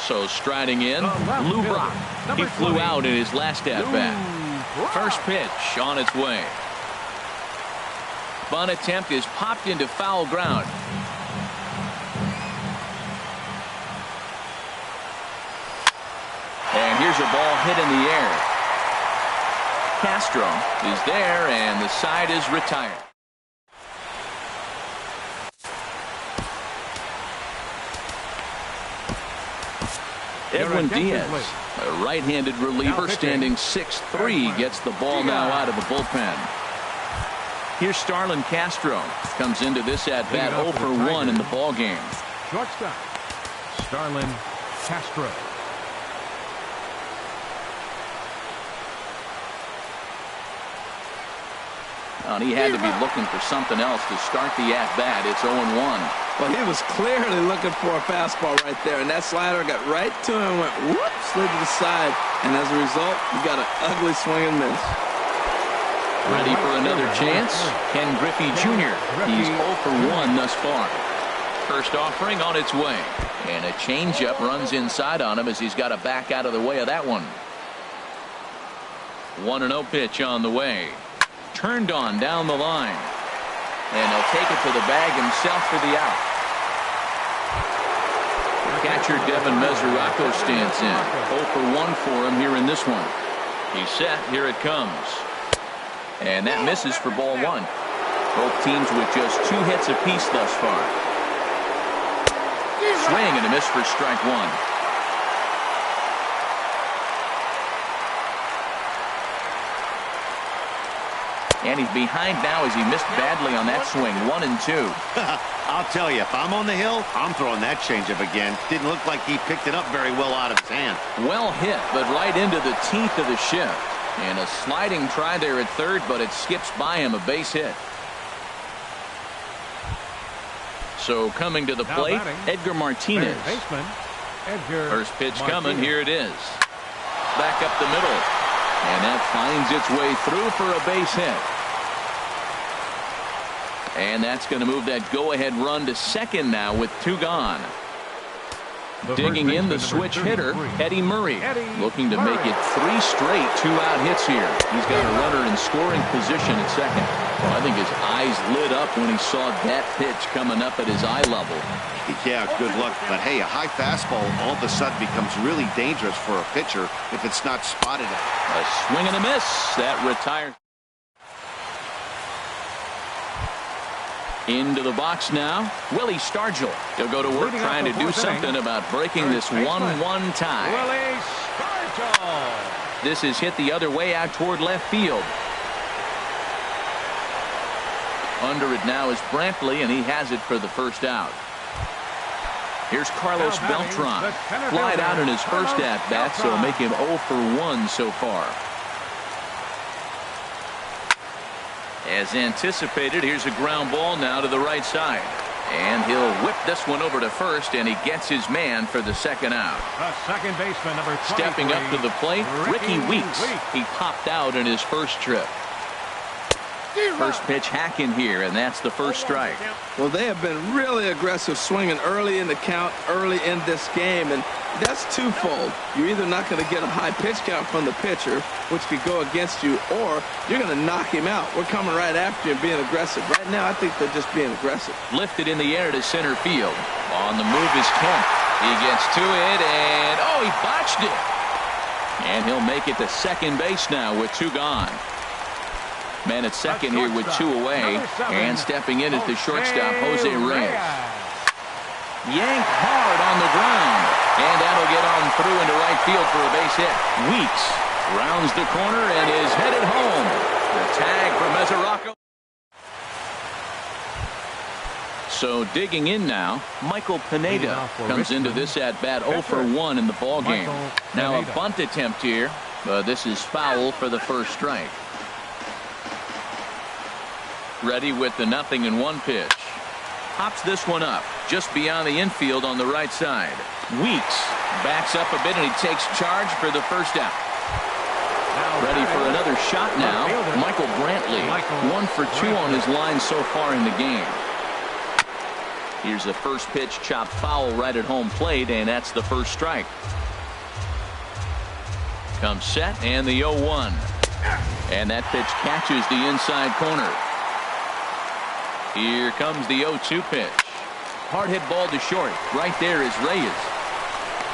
So striding in, Lou Brock. He flew out in his last at-bat. First pitch on its way. Bunt attempt is popped into foul ground. And here's a ball hit in the air. Castro is there, and the side is retired. Edwin Diaz, a right-handed reliever standing 6'3", gets the ball now out of the bullpen. Here's Starlin Castro. Comes into this at-bat 0 for 1 in the ballgame. Shortstop, Starlin Castro. And he had to be looking for something else to start the at-bat. It's 0-1. Well, he was clearly looking for a fastball right there, and that slider got right to him, went whoop, slid to the side, and as a result, he got an ugly swing and miss. Ready for another chance? Ken Griffey Jr. He's 0 for 1 thus far. First offering on its way, and a changeup runs inside on him as he's got to back out of the way of that one. 1-0 pitch on the way. Turned on down the line, and he'll take it to the bag himself for the out. Catcher Devin Mesoraco stands in. 0 for 1 for him here in this one. He's set. Here it comes. And that misses for ball 1. Both teams with just 2 hits apiece thus far. Swing and a miss for strike 1. And he's behind now as he missed badly on that swing. 1 and 2. I'll tell you, if I'm on the hill, I'm throwing that changeup again. Didn't look like he picked it up very well out of his hand. Well hit, but right into the teeth of the shift. And a sliding try there at third, but it skips by him, a base hit. So coming to the plate, Edgar Martinez. First pitch coming, here it is. Back up the middle. And that finds its way through for a base hit. And that's going to move that go-ahead run to second now with 2 gone. Digging in the switch hitter, Eddie Murray, looking to make it 3 straight 2-out hits here. He's got a runner in scoring position at second. Well, I think his eyes lit up when he saw that pitch coming up at his eye level. Yeah, good luck. But hey, a high fastball all of a sudden becomes really dangerous for a pitcher if it's not spotted. A swing and a miss. That retires. Into the box now, Willie Stargell. He'll go to work trying to do something about breaking this 1-1 tie. Willie Stargell. This is hit the other way out toward left field. Under it now is Brantley, and he has it for the first out. Here's Carlos Beltran. Flied out in his first at-bat, so make him 0 for 1 so far. As anticipated, here's a ground ball now to the right side. And he'll whip this one over to first, and he gets his man for the second out. The second baseman, number 23, stepping up to the plate, Ricky Weeks. He popped out in his first trip. First pitch hacking here, and that's the first strike. Well, they have been really aggressive swinging early in the count, early in this game, and that's twofold. You're either not going to get a high pitch count from the pitcher, which could go against you, or you're going to knock him out. We're coming right after you and being aggressive. Right now, I think they're just being aggressive. Lifted in the air to center field. On the move is Kemp. He gets to it, and oh, he botched it. And he'll make it to second base now with 2 gone. Man at second here with 2 away, and stepping in is the shortstop, Jose Reyes. Yanked hard on the ground, and that'll get on through into right field for a base hit. Weeks rounds the corner and is headed home. The tag for Mesoraco. So digging in now, Michael Pineda comes into this at-bat 0 for 1 in the ball game. Now a bunt attempt here, but this is foul for the first strike. Ready with the 0-1 pitch. Pops this one up just beyond the infield on the right side. Weeks backs up a bit and he takes charge for the first out. Ready for another shot now. Michael Brantley, 1 for 2 on his line so far in the game. Here's the first pitch, chopped foul right at home plate, and that's the first strike. Comes set and the 0-1. And that pitch catches the inside corner. Here comes the 0-2 pitch. Hard hit ball to short. Right there is Reyes.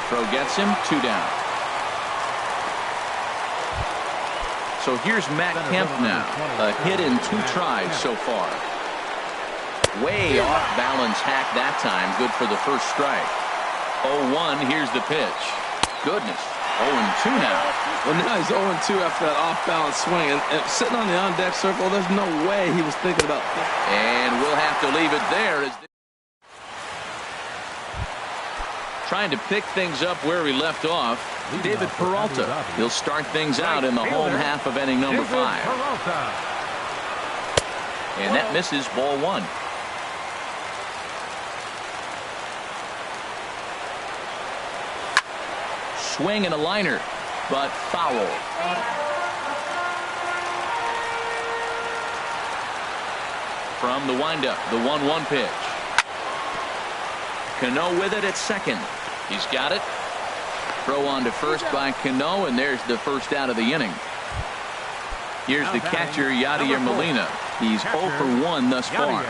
Throw gets him, 2 down. So here's Matt Kemp now. A hit in 2 tries so far. Way off balance hack that time. Good for the first strike. 0-1. Here's the pitch. Goodness. 0-2 now. Well, now he's 0-2 after that off-balance swing. And sitting on the on-deck circle, there's no way he was thinking about that. And we'll have to leave it there. Trying to pick things up where we left off, David Peralta. He'll start things out in the home half of inning number 5. And that misses, ball 1. Swing and a liner, but foul. From the windup, the 1-1 pitch. Cano with it at second. He's got it. Throw on to first by Cano, and there's the first out of the inning. Here's the catcher, Yadier Molina. He's 0 for 1 thus far.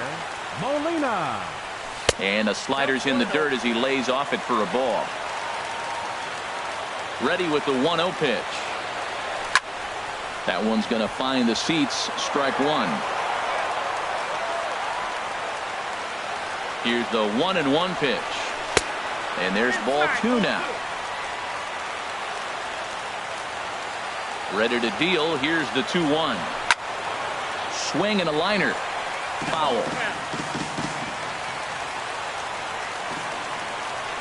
Molina. And a slider's in the dirt as he lays off it for a ball. Ready with the 1-0 pitch. That one's going to find the seats. Strike 1. Here's the 1-1 pitch. And there's ball 2 now. Ready to deal. Here's the 2-1. Swing and a liner. Foul.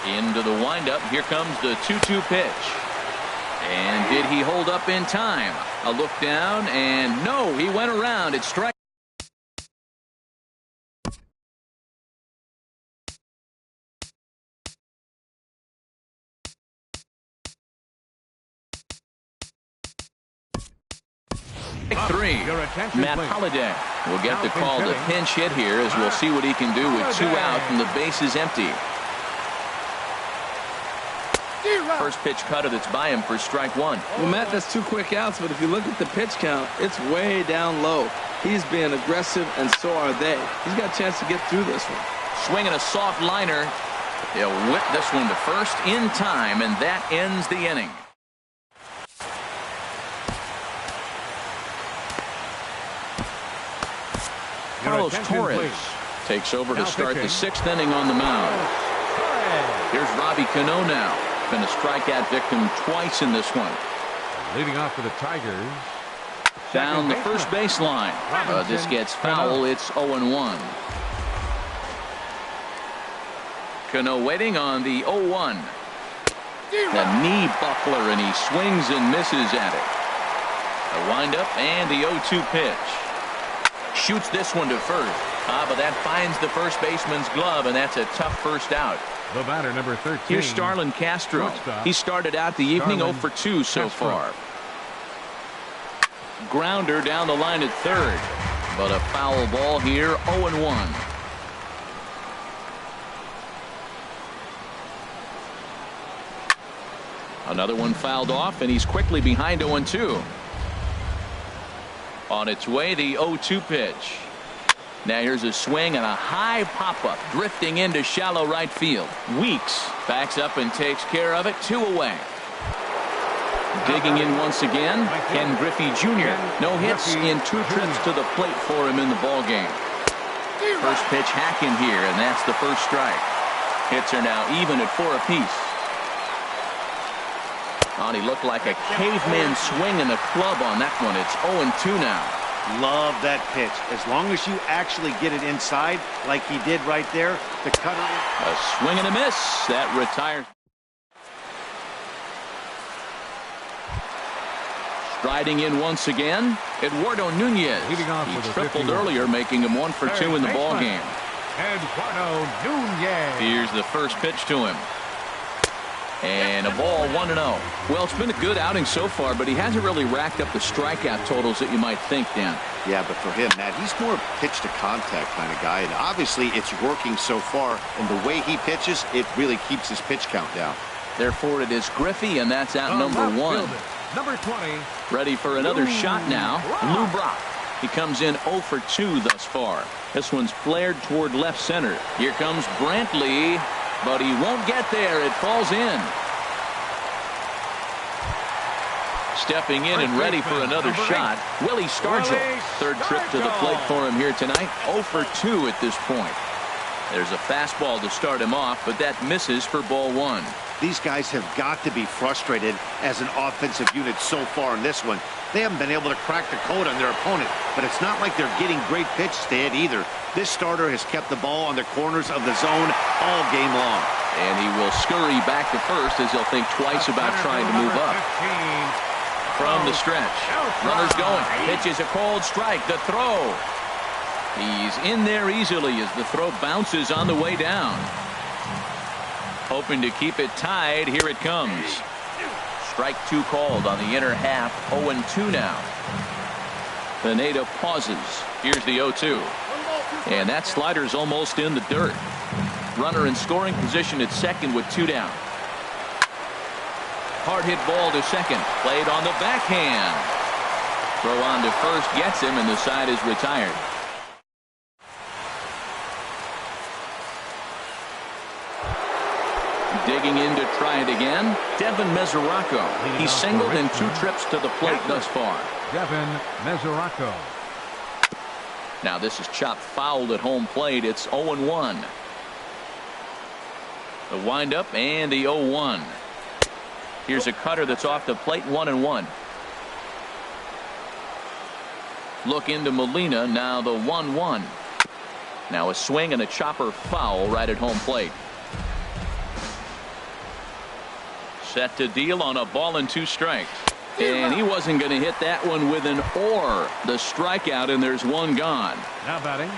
Into the windup. Here comes the 2-2 pitch. And did he hold up in time? A look down, and no, he went around. It's strike. Three. Matt Holliday will get the call to pinch hit here as we'll see what he can do with 2 out and the base is empty. First pitch cutter that's by him for strike 1. Well, Matt, that's 2 quick outs, but if you look at the pitch count, it's way down low. He's being aggressive, and so are they. He's got a chance to get through this one. Swinging a soft liner. He'll whip this one to first in time, and that ends the inning. Carlos Torres takes over to start the 6th inning on the mound. Here's Robbie Cano now. Been a strikeout victim twice in this one. Leading off for the Tigers. Down the first baseline. This gets foul. It's 0-1. Cano waiting on the 0-1. The knee buckler, and he swings and misses at it. A windup and the 0-2 pitch. Shoots this one to first. But that finds the first baseman's glove, and that's a tough first out. The batter, number 13. Here's Starlin Castro. He started out the evening 0 for 2 so far. Grounder down the line at third. But a foul ball here, 0-1. Another one fouled off, and he's quickly behind 0-2. On its way, the 0-2 pitch. Now here's a swing and a high pop-up drifting into shallow right field. Weeks backs up and takes care of it. 2 away. Digging in once again, Ken Griffey Jr. No hits in 2 trips to the plate for him in the ball game. First pitch hacking here, and that's the first strike. Hits are now even at 4 apiece. He looked like a caveman swinging a club on that one. It's 0-2 now. Love that pitch. As long as you actually get it inside, like he did right there, the cutter. A swing and a miss. That retires. Striding in once again, Eduardo Nunez. He tripled earlier, making him 1 for 2 in the ball game. Eduardo Nunez. Here's the first pitch to him. And a ball, 1-0. Well, it's been a good outing so far, but he hasn't really racked up the strikeout totals that you might think, Dan. Yeah, but for him, Matt, he's more pitch to contact kind of guy, and obviously it's working so far, and the way he pitches, it really keeps his pitch count down. Therefore, it is Griffey, and that's out number 1. Number 20. Ready for another shot now. Lou Brock. He comes in 0 for 2 thus far. This one's flared toward left center. Here comes Brantley, but he won't get there. It falls in. Stepping in and ready for another shot, Willie Stargell. Third trip to the plate for him here tonight. 0 for 2 at this point. There's a fastball to start him off, but that misses for ball 1. These guys have got to be frustrated as an offensive unit so far in this one. They haven't been able to crack the code on their opponent, but it's not like they're getting great pitch to hit either. This starter has kept the ball on the corners of the zone all game long. And he will scurry back to first as he'll think twice about trying to move up. From the stretch, runners going, pitches a cold strike, the throw. He's in there easily as the throw bounces on the way down. Hoping to keep it tied. Here it comes. Strike 2 called on the inner half. 0-2 now. Pineda pauses. Here's the 0-2. And that slider's almost in the dirt. Runner in scoring position at second with 2 down. Hard hit ball to second. Played on the backhand. Throw on to first gets him, and the side is retired. Digging in to try it again, Devin Mesoraco. He's singled in 2 trips to the plate thus far. Devin Mesoraco. Now this is chopped foul at home plate. It's 0-1. The windup and the 0-1. Here's a cutter that's off the plate. 1-1. Look into Molina. Now the 1-1. Now a swing and a chopper foul right at home plate. Set to deal on a ball and 2 strikes. And he wasn't going to hit that one with an or. The strikeout, and there's 1 gone. Now batting.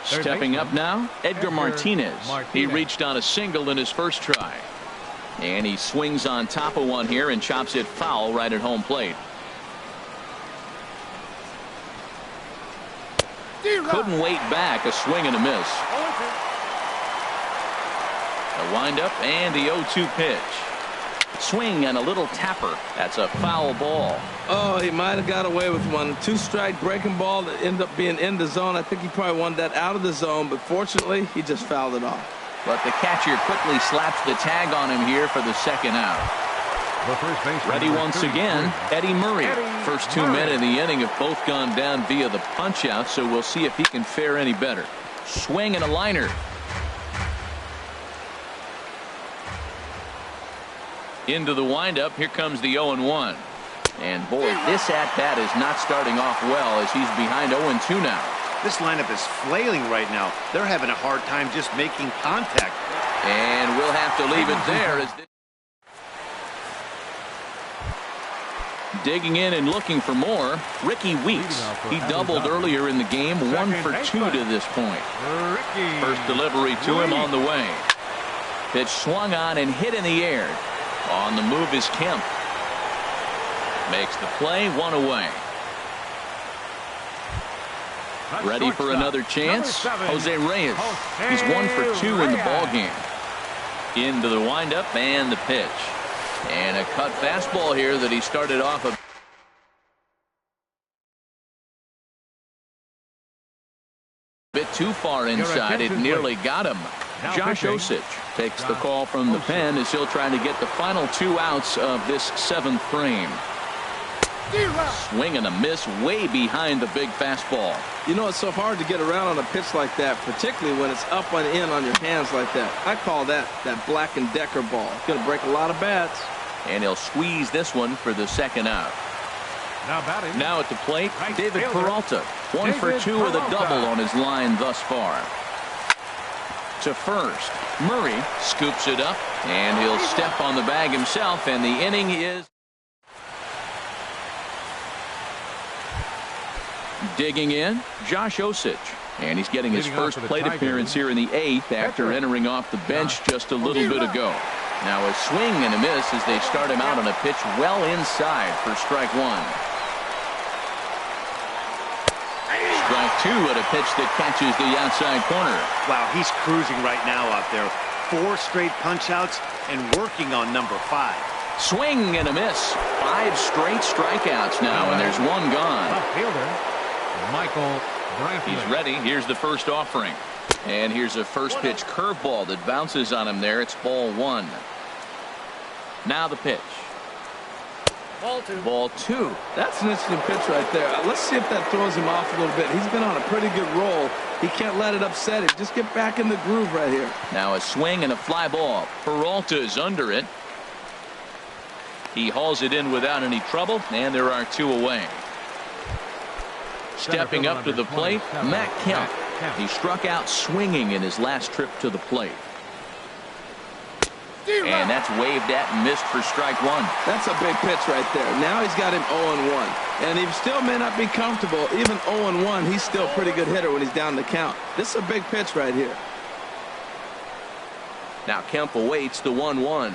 Stepping up now, Edgar Martinez. He reached on a single in his first try. And he swings on top of one here and chops it foul right at home plate. Couldn't wait back. A swing and a miss. A windup and the 0-2 pitch. Swing and a little tapper. That's a foul ball. Oh, he might have got away with one. 2-strike breaking ball that ended up being in the zone. I think he probably wanted that out of the zone, but fortunately, he just fouled it off. But the catcher quickly slaps the tag on him here for the second out. Ready once again, Eddie Murray. First 2 men in the inning have both gone down via the punch out, so we'll see if he can fare any better. Swing and a liner. Into the windup. Here comes the 0-1. And boy, this at-bat is not starting off well as he's behind 0-2 now. This lineup is flailing right now. They're having a hard time just making contact. And we'll have to leave it there. As digging in and looking for more, Ricky Weeks. He doubled earlier in the game. 1 for 2 to this point. First delivery to him on the way. Pitch swung on and hit in the air. On the move is Kemp. Makes the play. 1 away. Ready for another chance. Jose Reyes. He's 1 for 2 in the ball game. Into the windup and the pitch. And a cut fastball here that he started off a bit too far inside. It nearly got him. Josh Osich takes the call from the pen as he'll try to get the final 2 outs of this 7th frame. Swing and a miss way behind the big fastball. You know, it's so hard to get around on a pitch like that, particularly when it's up and in on your hands like that. I call that Black & Decker ball. It's going to break a lot of bats. And he'll squeeze this one for the second out. Now at the plate, Right David fielder. Peralta. 1 for David 2 with a Peralta. double on his line thus far. To first, Murray scoops it up, and he'll step on the bag himself, and the inning is digging in, Josh Osich. And he's getting his Leading off first for the plate Tigers. appearance here in the 8th after entering off the bench just a little bit ago. Now a swing and a miss as they start him out on a pitch well inside for strike 1. Strike 2 at a pitch that catches the outside corner. Wow, he's cruising right now out there. 4 straight punch-outs and working on number 5. Swing and a miss. 5 straight strikeouts now, and there's one gone. Left fielder, Michael Brantley. He's ready. Here's the first offering. And here's a first pitch curveball that bounces on him there. It's ball 1. Now the pitch. Ball 2. That's an interesting pitch right there. Let's see if that throws him off a little bit. He's been on a pretty good roll. He can't let it upset him. Just get back in the groove right here. Now a swing and a fly ball. Peralta is under it. He hauls it in without any trouble, and there are 2 away. Stepping up to the plate, Matt Kemp. He struck out swinging in his last trip to the plate. And that's waved at and missed for strike 1. That's a big pitch right there. Now he's got him 0-1. And he still may not be comfortable. Even 0-1, he's still a pretty good hitter when he's down the count. This is a big pitch right here. Now Kemp awaits the 1-1.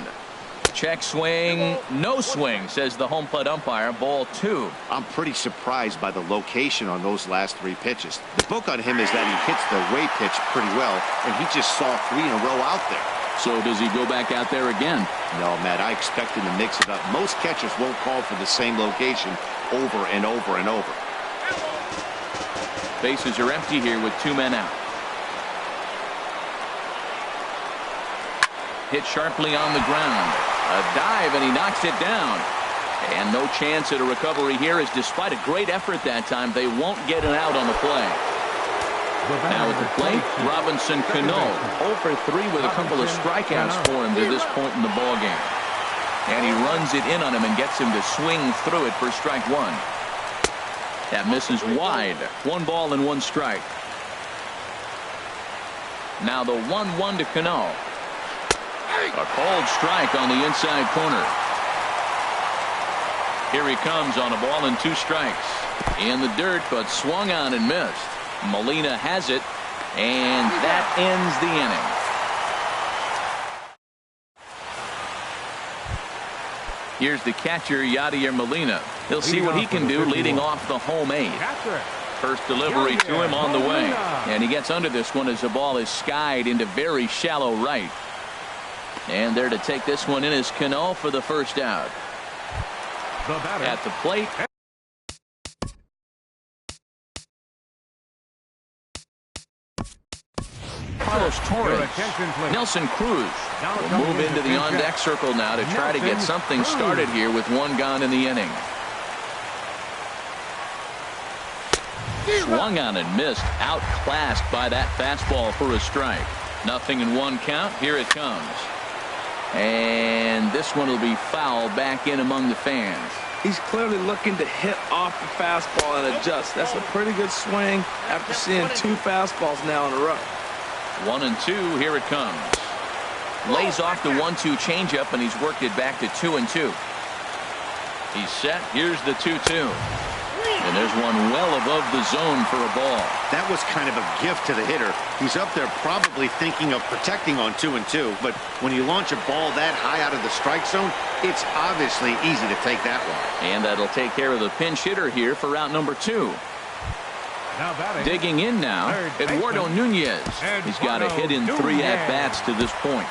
Check swing, no swing, says the home plate umpire. Ball 2. I'm pretty surprised by the location on those last 3 pitches. The book on him is that he hits the way pitch pretty well, and he just saw 3 in a row out there. So does he go back out there again? No, Matt, I expect him to mix it up. Most catchers won't call for the same location over and over and over. Bases are empty here with 2 men out. Hit sharply on the ground. A dive, and he knocks it down. And no chance at a recovery here, as despite a great effort that time, they won't get an out on the play. Now at the plate, Robinson Cano, 0 for 3 with a couple of strikeouts for him to this point in the ballgame. And he runs it in on him and gets him to swing through it for strike 1. That misses wide. 1 ball and 1 strike. Now the 1-1 to Cano. A called strike on the inside corner. Here he comes on a ball and 2 strikes. In the dirt, but swung on and missed. Molina has it, and that ends the inning. Here's the catcher, Yadier Molina. He'll see what he can do leading off the home 8. First delivery to him on the way. And he gets under this one as the ball is skied into very shallow right. And there to take this one in is Cano for the first out. At the plate. Carlos Torres. Nelson Cruz will move into the on-deck circle now to try to get something started here with 1 gone in the inning. Swung on and missed, outclassed by that fastball for a strike. 0-1 count. Here it comes. And this one will be foul back in among the fans. He's clearly looking to hit off the fastball and adjust. That's a pretty good swing after seeing 2 fastballs now in a row. 1-2. Here it comes. Lays off the 1-2 changeup, and he's worked it back to 2-2. He's set. Here's the 2-2. And there's one well above the zone for a ball. That was kind of a gift to the hitter. He's up there probably thinking of protecting on 2-2, but when you launch a ball that high out of the strike zone, it's obviously easy to take that one. And that'll take care of the pinch hitter here for out number 2. Digging in now, Eduardo Nunez. He's got a hit in 3 at-bats to this point.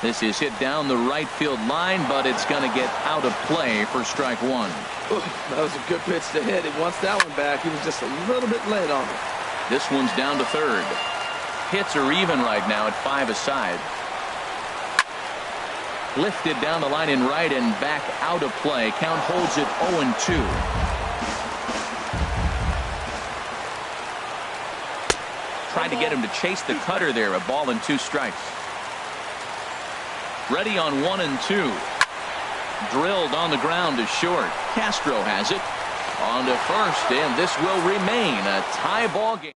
This is hit down the right field line, but it's going to get out of play for strike 1. Ooh, that was a good pitch to hit. He wants that one back. He was just a little bit late on it. This one's down to 3rd. Hits are even right now at 5 aside. Lifted down the line in right and back out of play. Count holds it 0-2. Tried Tried to get him to chase the cutter there. A ball and 2 strikes. Ready on 1 and 2. Drilled on the ground to short. Castro has it. On to first, and this will remain a tie ball game.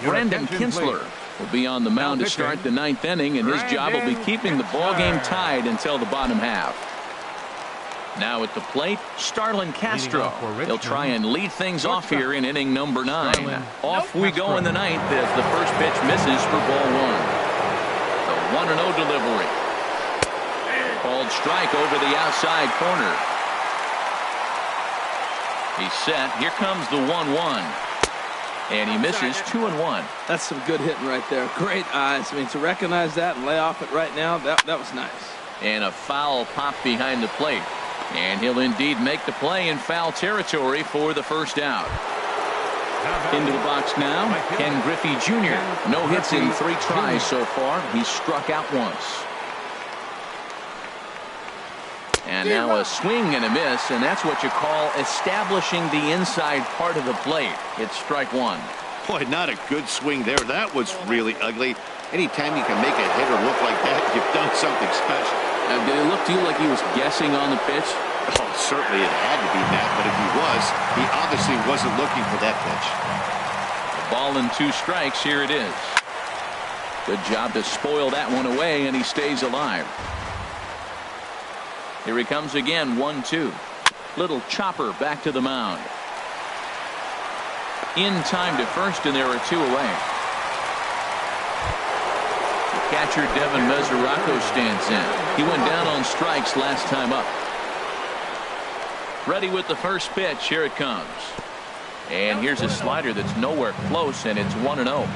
Brandon Kinsler will be on the mound to start the 9th inning, and his job will be keeping the ball game tied until the bottom half. Now at the plate, Starlin Castro. He'll try and lead things off here in inning number 9. Off we go in the 9th as the first pitch misses for ball 1. The 1-0 delivery. Called strike over the outside corner. He's set. Here comes the 1-1. And he misses 2-1. That's some good hitting right there. Great eyes. I mean, to recognize that and lay off it right now, that was nice. And a foul pop behind the plate. And he'll indeed make the play in foul territory for the first out. Into the box now, Ken Griffey Jr. No hits in 3 tries so far. He's struck out once. And now a swing and a miss, and that's what you call establishing the inside part of the plate. It's strike 1. Boy, not a good swing there. That was really ugly. Anytime you can make a hitter look like that, you've done something special. Did it look to you like he was guessing on the pitch? Oh, certainly it had to be, Matt, but if he was, he obviously wasn't looking for that pitch. A ball and 2 strikes. Here it is. Good job to spoil that one away, and he stays alive. Here he comes again, 1-2. Little chopper back to the mound. In time to first, and there are 2 away. The catcher, Devin Mesoraco, stands in. He went down on strikes last time up. Ready with the first pitch. Here it comes. And here's a slider that's nowhere close, and it's 1-0.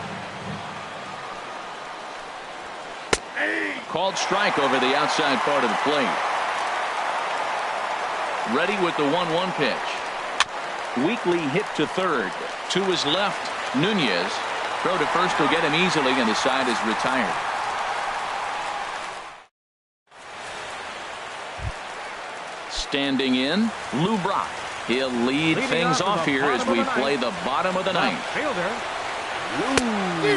Called strike over the outside part of the plate. Ready with the 1-1 pitch. Weakly hit to third. To his left, Nunez. Throw to first will get him easily, and the side is retired. Standing in, Lou Brock. He'll lead things off here as we play the bottom of the 9th.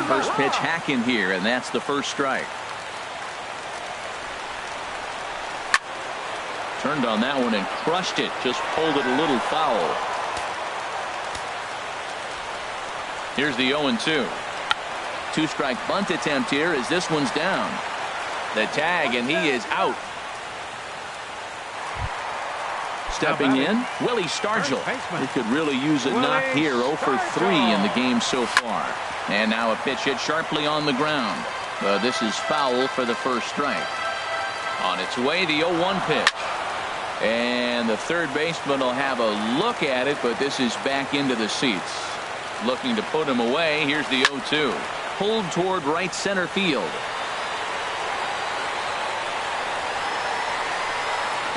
First pitch hack in here, and that's the first strike. Turned on that one and crushed it. Just pulled it a little foul. Here's the 0-2. 2-strike bunt attempt here as this one's down. The tag, and he is out. Stepping in, Willie Stargell. He could really use a knock here. 0 for 3 in the game so far. And now a pitch hit sharply on the ground. This is foul for the first strike. On its way, the 0-1 pitch. And the third baseman will have a look at it, but this is back into the seats. Looking to put him away. Here's the 0-2. Pulled toward right center field.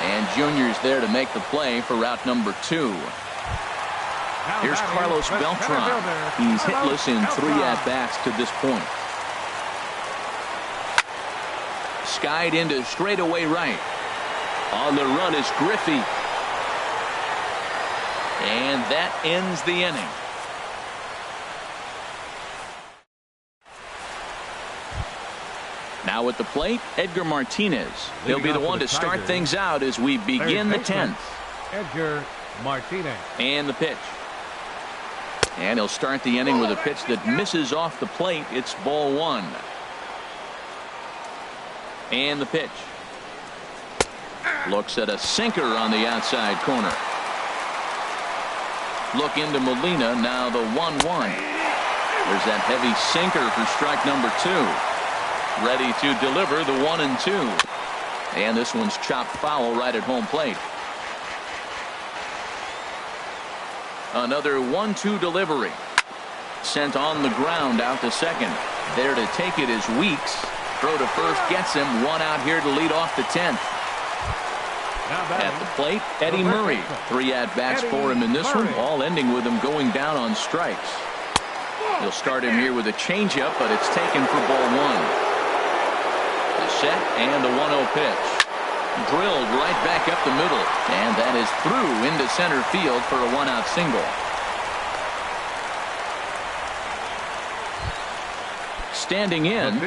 And Junior's there to make the play for route number 2. Here's Carlos Beltran. He's hitless in 3 at-bats to this point. Skied into straightaway right. On the run is Griffey. And that ends the inning. Now at the plate, Edgar Martinez. He'll be the one to start things out as we begin the 10th. Edgar Martinez. And the pitch. And he'll start the inning with a pitch that misses off the plate. It's ball 1. And the pitch. Looks at a sinker on the outside corner. Look into Molina. Now the 1-1. There's that heavy sinker for strike number 2. Ready to deliver the 1-2. And this one's chopped foul right at home plate. Another 1-2 delivery. Sent on the ground out to second. There to take it is Weeks. Throw to first gets him. One out here to lead off the 10th. At the plate, Eddie Murray. 3 at-bats for him in this one, all ending with him going down on strikes. He'll start him here with a changeup, but it's taken for ball 1. The set and the 1-0 pitch. Drilled right back up the middle, and that is through into center field for a 1-out single. Standing in,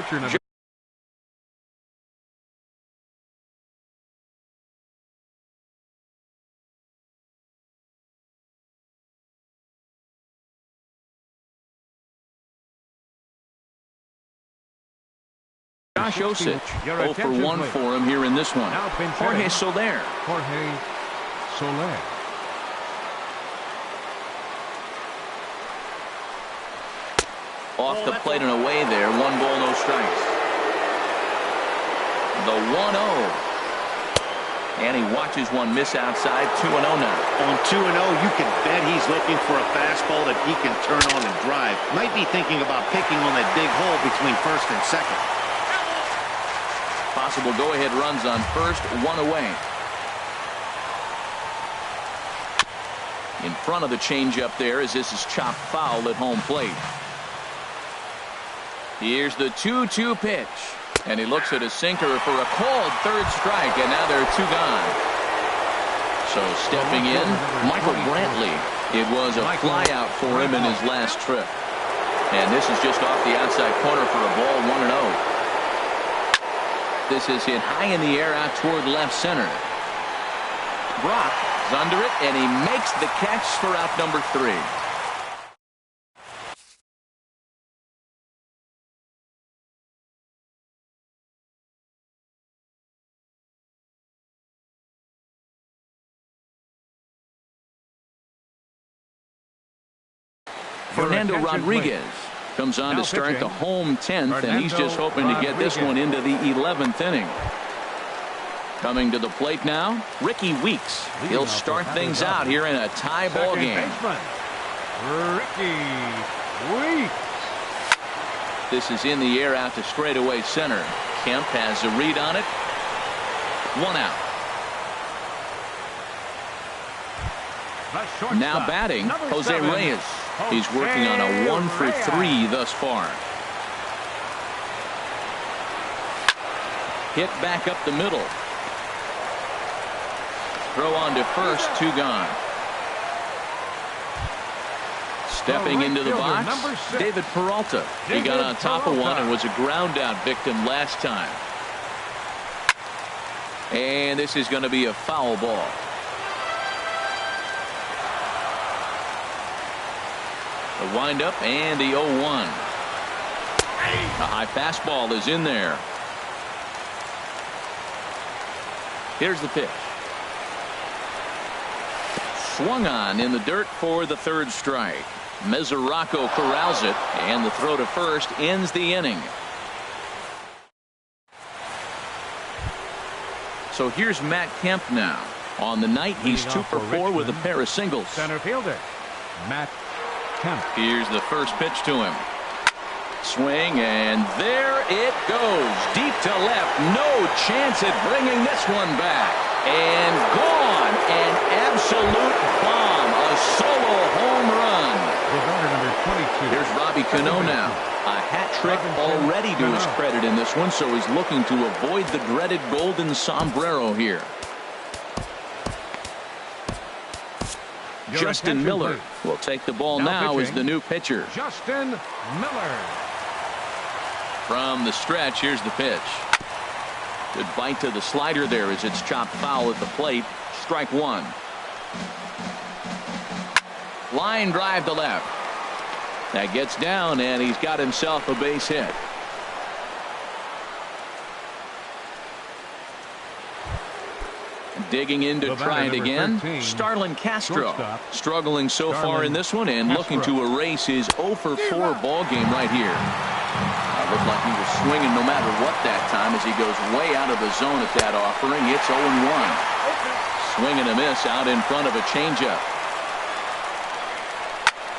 Josh Osich, 0 for 1 for him here in this one. Jorge Soler. Off the plate and away there. 1 ball, no strikes. The 1-0. And he watches one miss outside. 2-0 now. On 2-0, you can bet he's looking for a fastball that he can turn on and drive. Might be thinking about picking on that big hole between first and second. Possible go-ahead runs on first, 1 away. In front of the changeup there as this is chopped foul at home plate. Here's the 2-2 pitch. And he looks at a sinker for a called third strike, and now there are 2 gone. So stepping in, Michael Brantley. It was a flyout for him in his last trip. And this is just off the outside corner for a ball, 1-0. This is hit high in the air out toward left center. Brock is under it, and he makes the catch for out number 3. Fernando Rodriguez comes on to start the home 10th, and he's just hoping to get this one into the 11th inning. Coming to the plate now, Ricky Weeks. He'll start things out here in a tie ball game. Ricky Weeks. This is in the air out to straightaway center. Kemp has a read on it. 1 out. Now batting, Jose Reyes. He's working on a 1 for 3 thus far. Hit back up the middle. Throw on to first, 2 gone. Stepping into the box, David Peralta. He got on top of one and was a ground out victim last time. And this is going to be a foul ball. The windup and the 0-1. A high fastball is in there. Here's the pitch. Swung on in the dirt for the 3rd strike. Mesoraco corrals it, and the throw to first ends the inning. So here's Matt Kemp now. On the night, he's 2 for 4 with a pair of singles. Center fielder, Matt Kemp. Here's the first pitch to him. Swing, and there it goes. Deep to left. No chance at bringing this one back. And gone. An absolute bomb. A solo home run. Here's Robbie Cano now. A hat trick already to his credit in this one, so he's looking to avoid the dreaded golden sombrero here. Justin Miller will take the ball now as the new pitcher. Justin Miller. From the stretch, here's the pitch. Good bite to the slider there as it's chopped foul at the plate. Strike 1. Line drive to left. That gets down, and he's got himself a base hit. Digging in to try it again. Starlin Castro struggling so far in this one and looking to erase his 0 for 4 ball game right here. Looked like he was swinging no matter what that time as he goes way out of the zone at that offering. It's 0-1. Swing and a miss out in front of a changeup.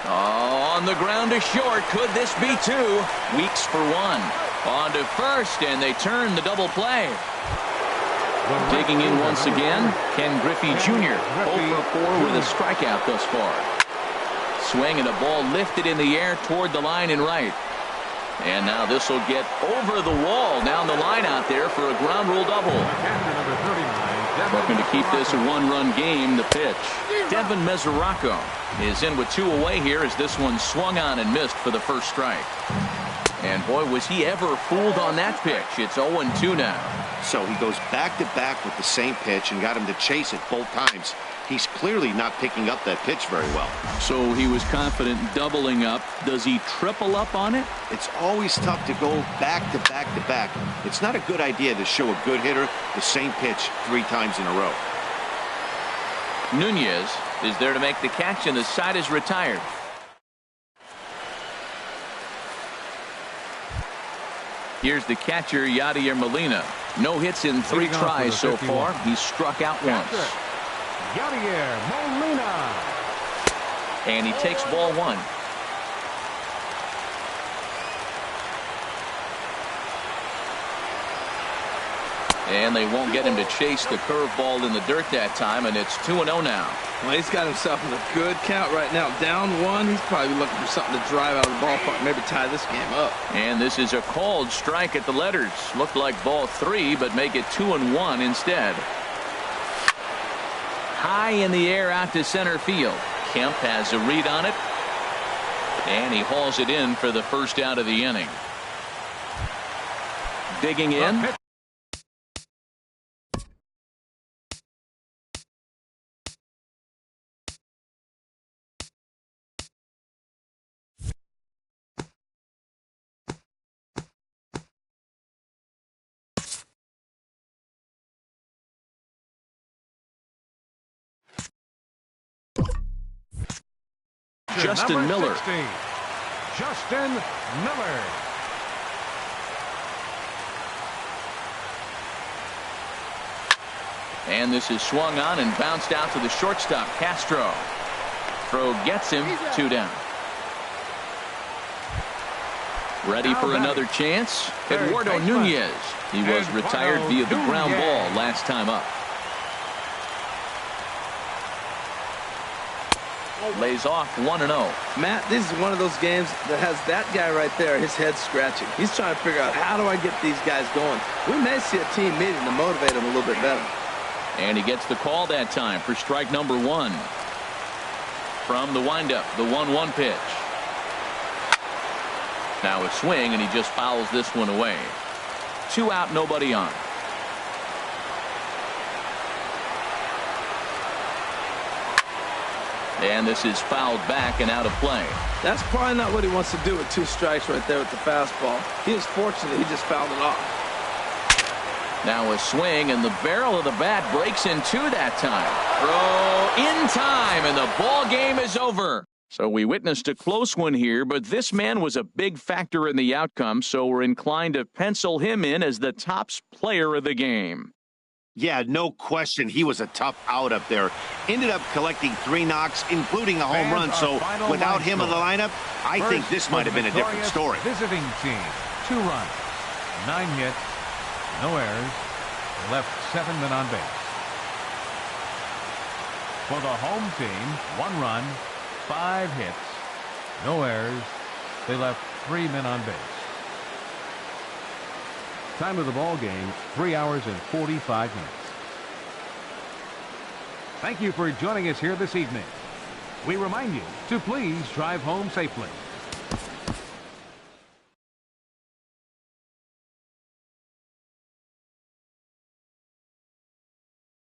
Oh, on the ground to short. Could this be two? Weeks for one. On to first, and they turn the double play. Digging in once again, Ken Griffey Jr. 0 for 4 with a strikeout thus far. Swing and a ball lifted in the air toward the line and right. And now this will get over the wall down the line out there for a ground rule double. Looking to keep this a one-run game. The pitch. Devin Mesoraco is in with 2 away here as this one swung on and missed for the first strike. And boy, was he ever fooled on that pitch. It's 0-2 now. So he goes back-to-back with the same pitch and got him to chase it both times. He's clearly not picking up that pitch very well. So he was confident doubling up. Does he triple up on it? It's always tough to go back-to-back-to-back. It's not a good idea to show a good hitter the same pitch 3 times in a row. Nunez is there to make the catch, and the side is retired. Here's the catcher, Yadier Molina. No hits in 3 tries so far. He's struck out once. Yadier Molina. And he takes ball 1. And they won't get him to chase the curveball in the dirt that time, and it's 2-0 now. Well, he's got himself in a good count right now. Down 1. He's probably looking for something to drive out of the ballpark, maybe tie this game up. And this is a called strike at the letters. Looked like ball 3, but make it 2-1 instead. High in the air out to center field. Kemp has a read on it. And he hauls it in for the first out of the inning. Digging in. Justin Miller. 60, Justin Miller. And this is swung on and bounced out to the shortstop, Castro. Throw gets him, 2 down. Ready for another chance? Eduardo Nunez. He was retired via the ground ball last time up. Lays off 1-0. Matt, this is one of those games that has that guy right there, his head scratching. He's trying to figure out, how do I get these guys going? We may see a team meeting to motivate them a little bit better. And he gets the call that time for strike number 1. From the windup, the 1-1 pitch. Now a swing, and he just fouls this one away. 2 out, nobody on. And this is fouled back and out of play. That's probably not what he wants to do with 2 strikes right there with the fastball. He is fortunate he just fouled it off. Now a swing, and the barrel of the bat breaks in 2 that time. Throw in time, and the ball game is over. So we witnessed a close one here, but this man was a big factor in the outcome, so we're inclined to pencil him in as the top player of the game. Yeah, no question. He was a tough out up there. Ended up collecting 3 knocks, including a home run. So without him in the lineup, I think this might have been a different story. Visiting team, 2 runs, 9 hits, no errors, left 7 men on base. For the home team, 1 run, 5 hits, no errors. They left 3 men on base. Time of the ball game, 3 hours and 45 minutes. Thank you for joining us here this evening. We remind you to please drive home safely.